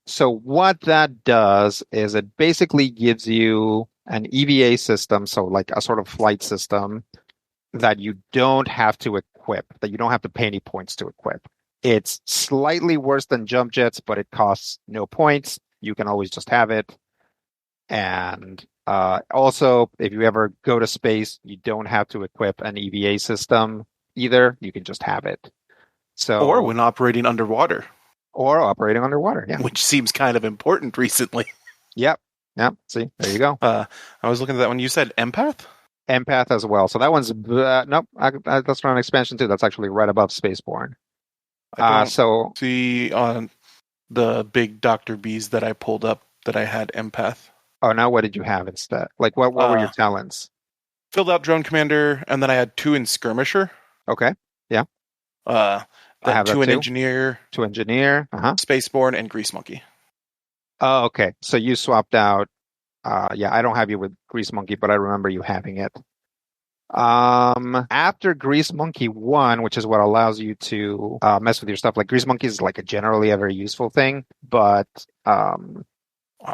Speaker 2: So what that does is it basically gives you an EVA system, so like a sort of flight system that you don't have to equip, that you don't have to pay any points to equip. It's slightly worse than jump jets, but it costs no points. You can always just have it. And also, if you ever go to space, you don't have to equip an EVA system either. You can just have it.
Speaker 7: Or when operating underwater.
Speaker 2: Yeah.
Speaker 7: Which seems kind of important recently.
Speaker 2: Yep. See, there you go.
Speaker 7: I was looking at that one. You said empath?
Speaker 2: Empath as well. So that one's nope. That's not an expansion too. That's actually right above spaceborne. So
Speaker 7: see on the big Dr. Bees that I pulled up that I had empath.
Speaker 2: Oh, now what did you have instead? Like what were your talents?
Speaker 7: Filled out drone commander, and then I had 2 in skirmisher.
Speaker 2: Okay. Yeah.
Speaker 7: I have 2 in engineer.
Speaker 2: 2 engineer.
Speaker 7: Spaceborne and grease monkey.
Speaker 2: Oh, okay. So you swapped out. I don't have you with grease monkey, but I remember you having it. After Grease Monkey 1, which is what allows you to mess with your stuff, like Grease Monkey is like generally a very useful thing, but
Speaker 7: I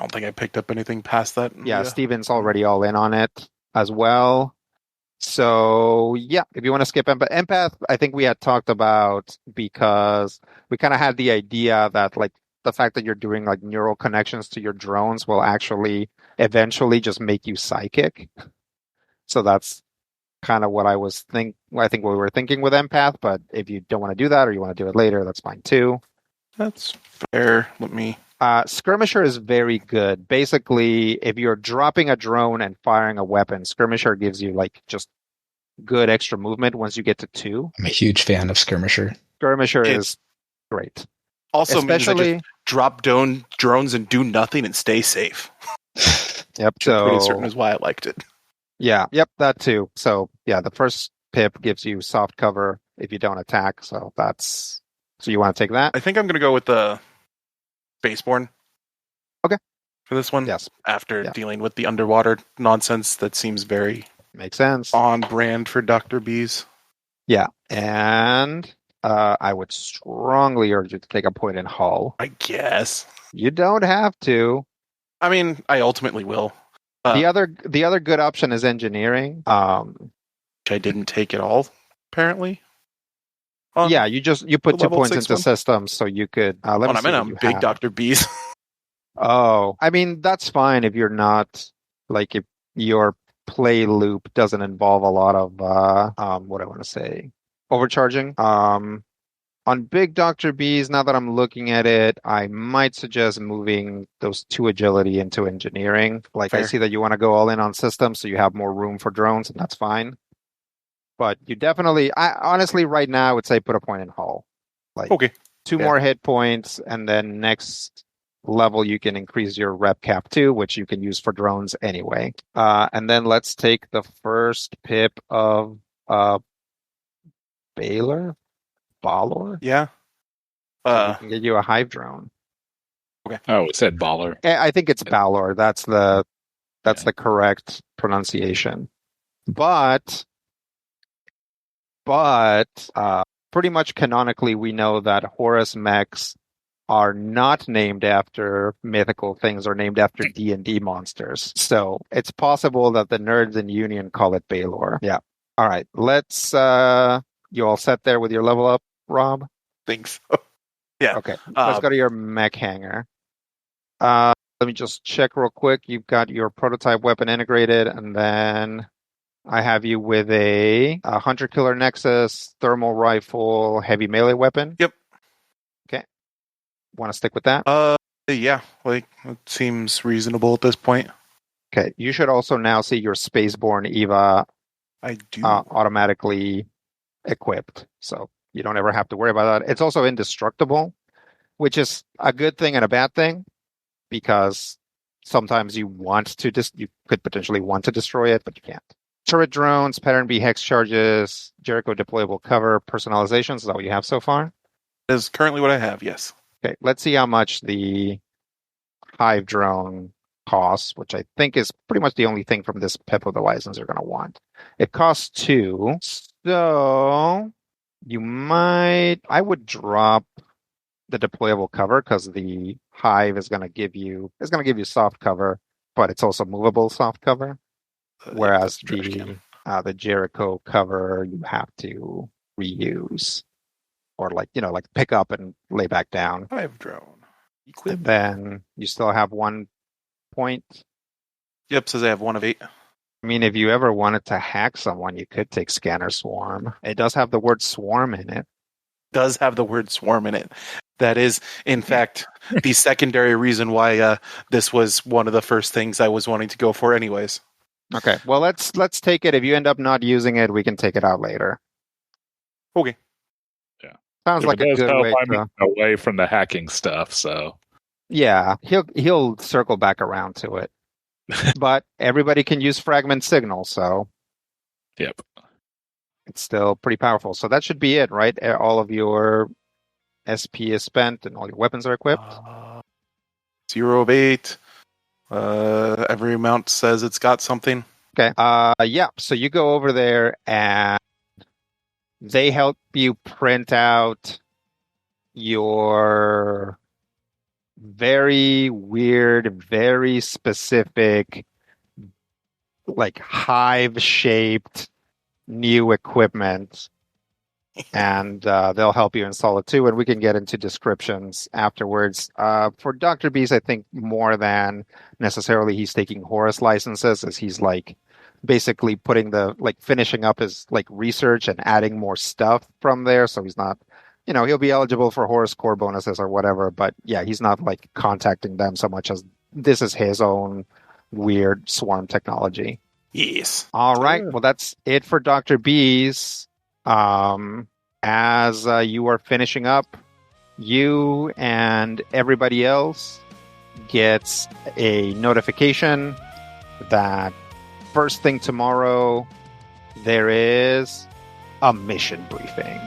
Speaker 7: don't think I picked up anything past that.
Speaker 2: Yeah, Steven's already all in on it as well. So yeah, if you want to skip empath, I think we had talked about, because we kind of had the idea that like the fact that you're doing like neural connections to your drones will actually eventually just make you psychic. So that's kind of what I think we were thinking with empath, but if you don't want to do that or you want to do it later, that's fine too.
Speaker 7: That's fair. Let me...
Speaker 2: Skirmisher is very good. Basically, if you're dropping a drone and firing a weapon, Skirmisher gives you like just good extra movement once you get to 2.
Speaker 5: I'm a huge fan of Skirmisher.
Speaker 2: Skirmisher is great.
Speaker 7: Also especially means just drop drones and do nothing and stay safe.
Speaker 2: Yep.
Speaker 7: So pretty certain is why I liked it.
Speaker 2: Yeah, yep, that too. So yeah, the first pip gives you soft cover if you don't attack. So you want to take that?
Speaker 7: I think I'm going to go with the Spaceborne.
Speaker 2: Okay.
Speaker 7: For this one?
Speaker 2: Yes.
Speaker 7: After
Speaker 2: Yeah.
Speaker 7: dealing with the underwater nonsense that seems very
Speaker 2: Makes sense.
Speaker 7: on brand for Dr. Bees.
Speaker 2: Yeah. And I would strongly urge you to take a point in hull.
Speaker 7: I guess.
Speaker 2: You don't have to.
Speaker 7: I mean, I ultimately will.
Speaker 2: The other good option is engineering.
Speaker 7: Which I didn't take at all, apparently.
Speaker 2: Yeah, you put 2
Speaker 7: level
Speaker 2: points
Speaker 7: 6
Speaker 2: into
Speaker 7: one?
Speaker 2: systems, so you could. Let me
Speaker 7: I
Speaker 2: see
Speaker 7: meant
Speaker 2: what
Speaker 7: I'm
Speaker 2: you
Speaker 7: big
Speaker 2: have.
Speaker 7: Dr. Bees.
Speaker 2: Oh, I mean that's fine if you're not like if your play loop doesn't involve a lot of what I want to say overcharging. On big Dr. Bees, now that I'm looking at it, I might suggest moving those 2 agility into engineering. Like I
Speaker 7: Fair.
Speaker 2: see that you want to go all in on systems, so you have more room for drones, and that's fine. But you definitely, honestly, right now, I would say put a point in hull. Like
Speaker 7: Okay.
Speaker 2: 2
Speaker 7: Yeah.
Speaker 2: more hit points, and then next level you can increase your rep cap too, which you can use for drones anyway. And then let's take the first pip of Balor.
Speaker 7: Yeah.
Speaker 2: So we can get you a hive drone.
Speaker 4: Oh, it said baller.
Speaker 2: I think it's Balor. That's the correct pronunciation. But pretty much canonically, we know that Horus Mechs are not named after mythical things or named after D&D monsters. So it's possible that the nerds in Union call it Balor. Yeah. All right. Let's. You all set there with your level up, Rob?
Speaker 7: Think so. Yeah.
Speaker 2: Okay. Let's go to your mech hangar. Let me just check real quick. You've got your prototype weapon integrated, and then I have you with a Hunter Killer Nexus, thermal rifle, heavy melee weapon.
Speaker 7: Yep.
Speaker 2: Okay. Want to stick with that?
Speaker 7: Yeah. Like, it seems reasonable at this point.
Speaker 2: Okay. You should also now see your Spaceborne EVA
Speaker 7: I do.
Speaker 2: automatically equipped. So you don't ever have to worry about that. It's also indestructible, which is a good thing and a bad thing because sometimes you could potentially want to destroy it, but you can't. Turret drones, pattern B hex charges, Jericho deployable cover, personalizations. Is that what you have so far?
Speaker 7: That is currently what I have, yes.
Speaker 2: Okay, let's see how much the hive drone costs, which I think is pretty much the only thing from this pip of the license you're going to want. It costs 2, so I would drop the deployable cover because the hive is going to give you soft cover, but it's also movable soft cover. Whereas the Jericho cover you have to reuse or like pick up and lay back down.
Speaker 7: Hive drone.
Speaker 2: And then you still have 1 point.
Speaker 7: Yep, says I have 1 of 8.
Speaker 2: I mean, if you ever wanted to hack someone, you could take Scanner Swarm. It does have the word swarm in it.
Speaker 7: Does have the word swarm in it. That is, in fact, the secondary reason why this was one of the first things I was wanting to go for anyways.
Speaker 2: Okay, well, let's take it. If you end up not using it, we can take it out later.
Speaker 7: Okay.
Speaker 4: Yeah.
Speaker 2: Sounds like a good way to...
Speaker 4: away from the hacking stuff, so...
Speaker 2: Yeah, he'll circle back around to it. But everybody can use fragment signal, so...
Speaker 4: Yep.
Speaker 2: It's still pretty powerful. So that should be it, right? All of your SP is spent and all your weapons are equipped?
Speaker 7: 0 of 8. Every amount says it's got something.
Speaker 2: Okay. Yeah. So you go over there and they help you print out your very weird, very specific, like hive-shaped new equipment. And they'll help you install it too, and we can get into descriptions afterwards. For Dr. Bees, I think more than necessarily he's taking Horus licenses, as he's like basically putting finishing up his research and adding more stuff from there. So he's not, he'll be eligible for Horus core bonuses or whatever, but yeah, he's not contacting them so much as this is his own weird swarm technology.
Speaker 7: Yes.
Speaker 2: All right. Well, that's it for Dr. Bees. As you are finishing up, you and everybody else gets a notification that first thing tomorrow there is a mission briefing.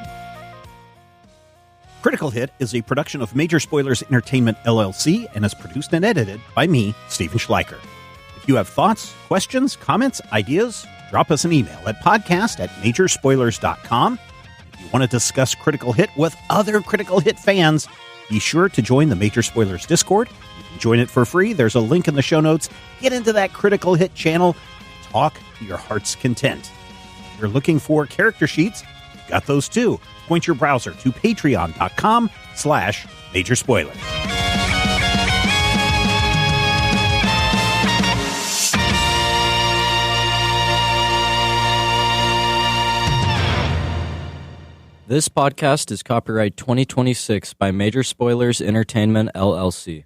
Speaker 1: Critical Hit is a production of Major Spoilers Entertainment, LLC, and is produced and edited by me, Stephen Schleicher. If you have thoughts, questions, comments, ideas, drop us an email at podcast@majorspoilers.com. If you want to discuss Critical Hit with other Critical Hit fans, be sure to join the Major Spoilers Discord. You can join it for free. There's a link in the show notes. Get into that Critical Hit channel and talk to your heart's content. If you're looking for character sheets, you've got those too. Point your browser to patreon.com/Major Spoilers.
Speaker 8: This podcast is copyright 2026 by Major Spoilers Entertainment, LLC.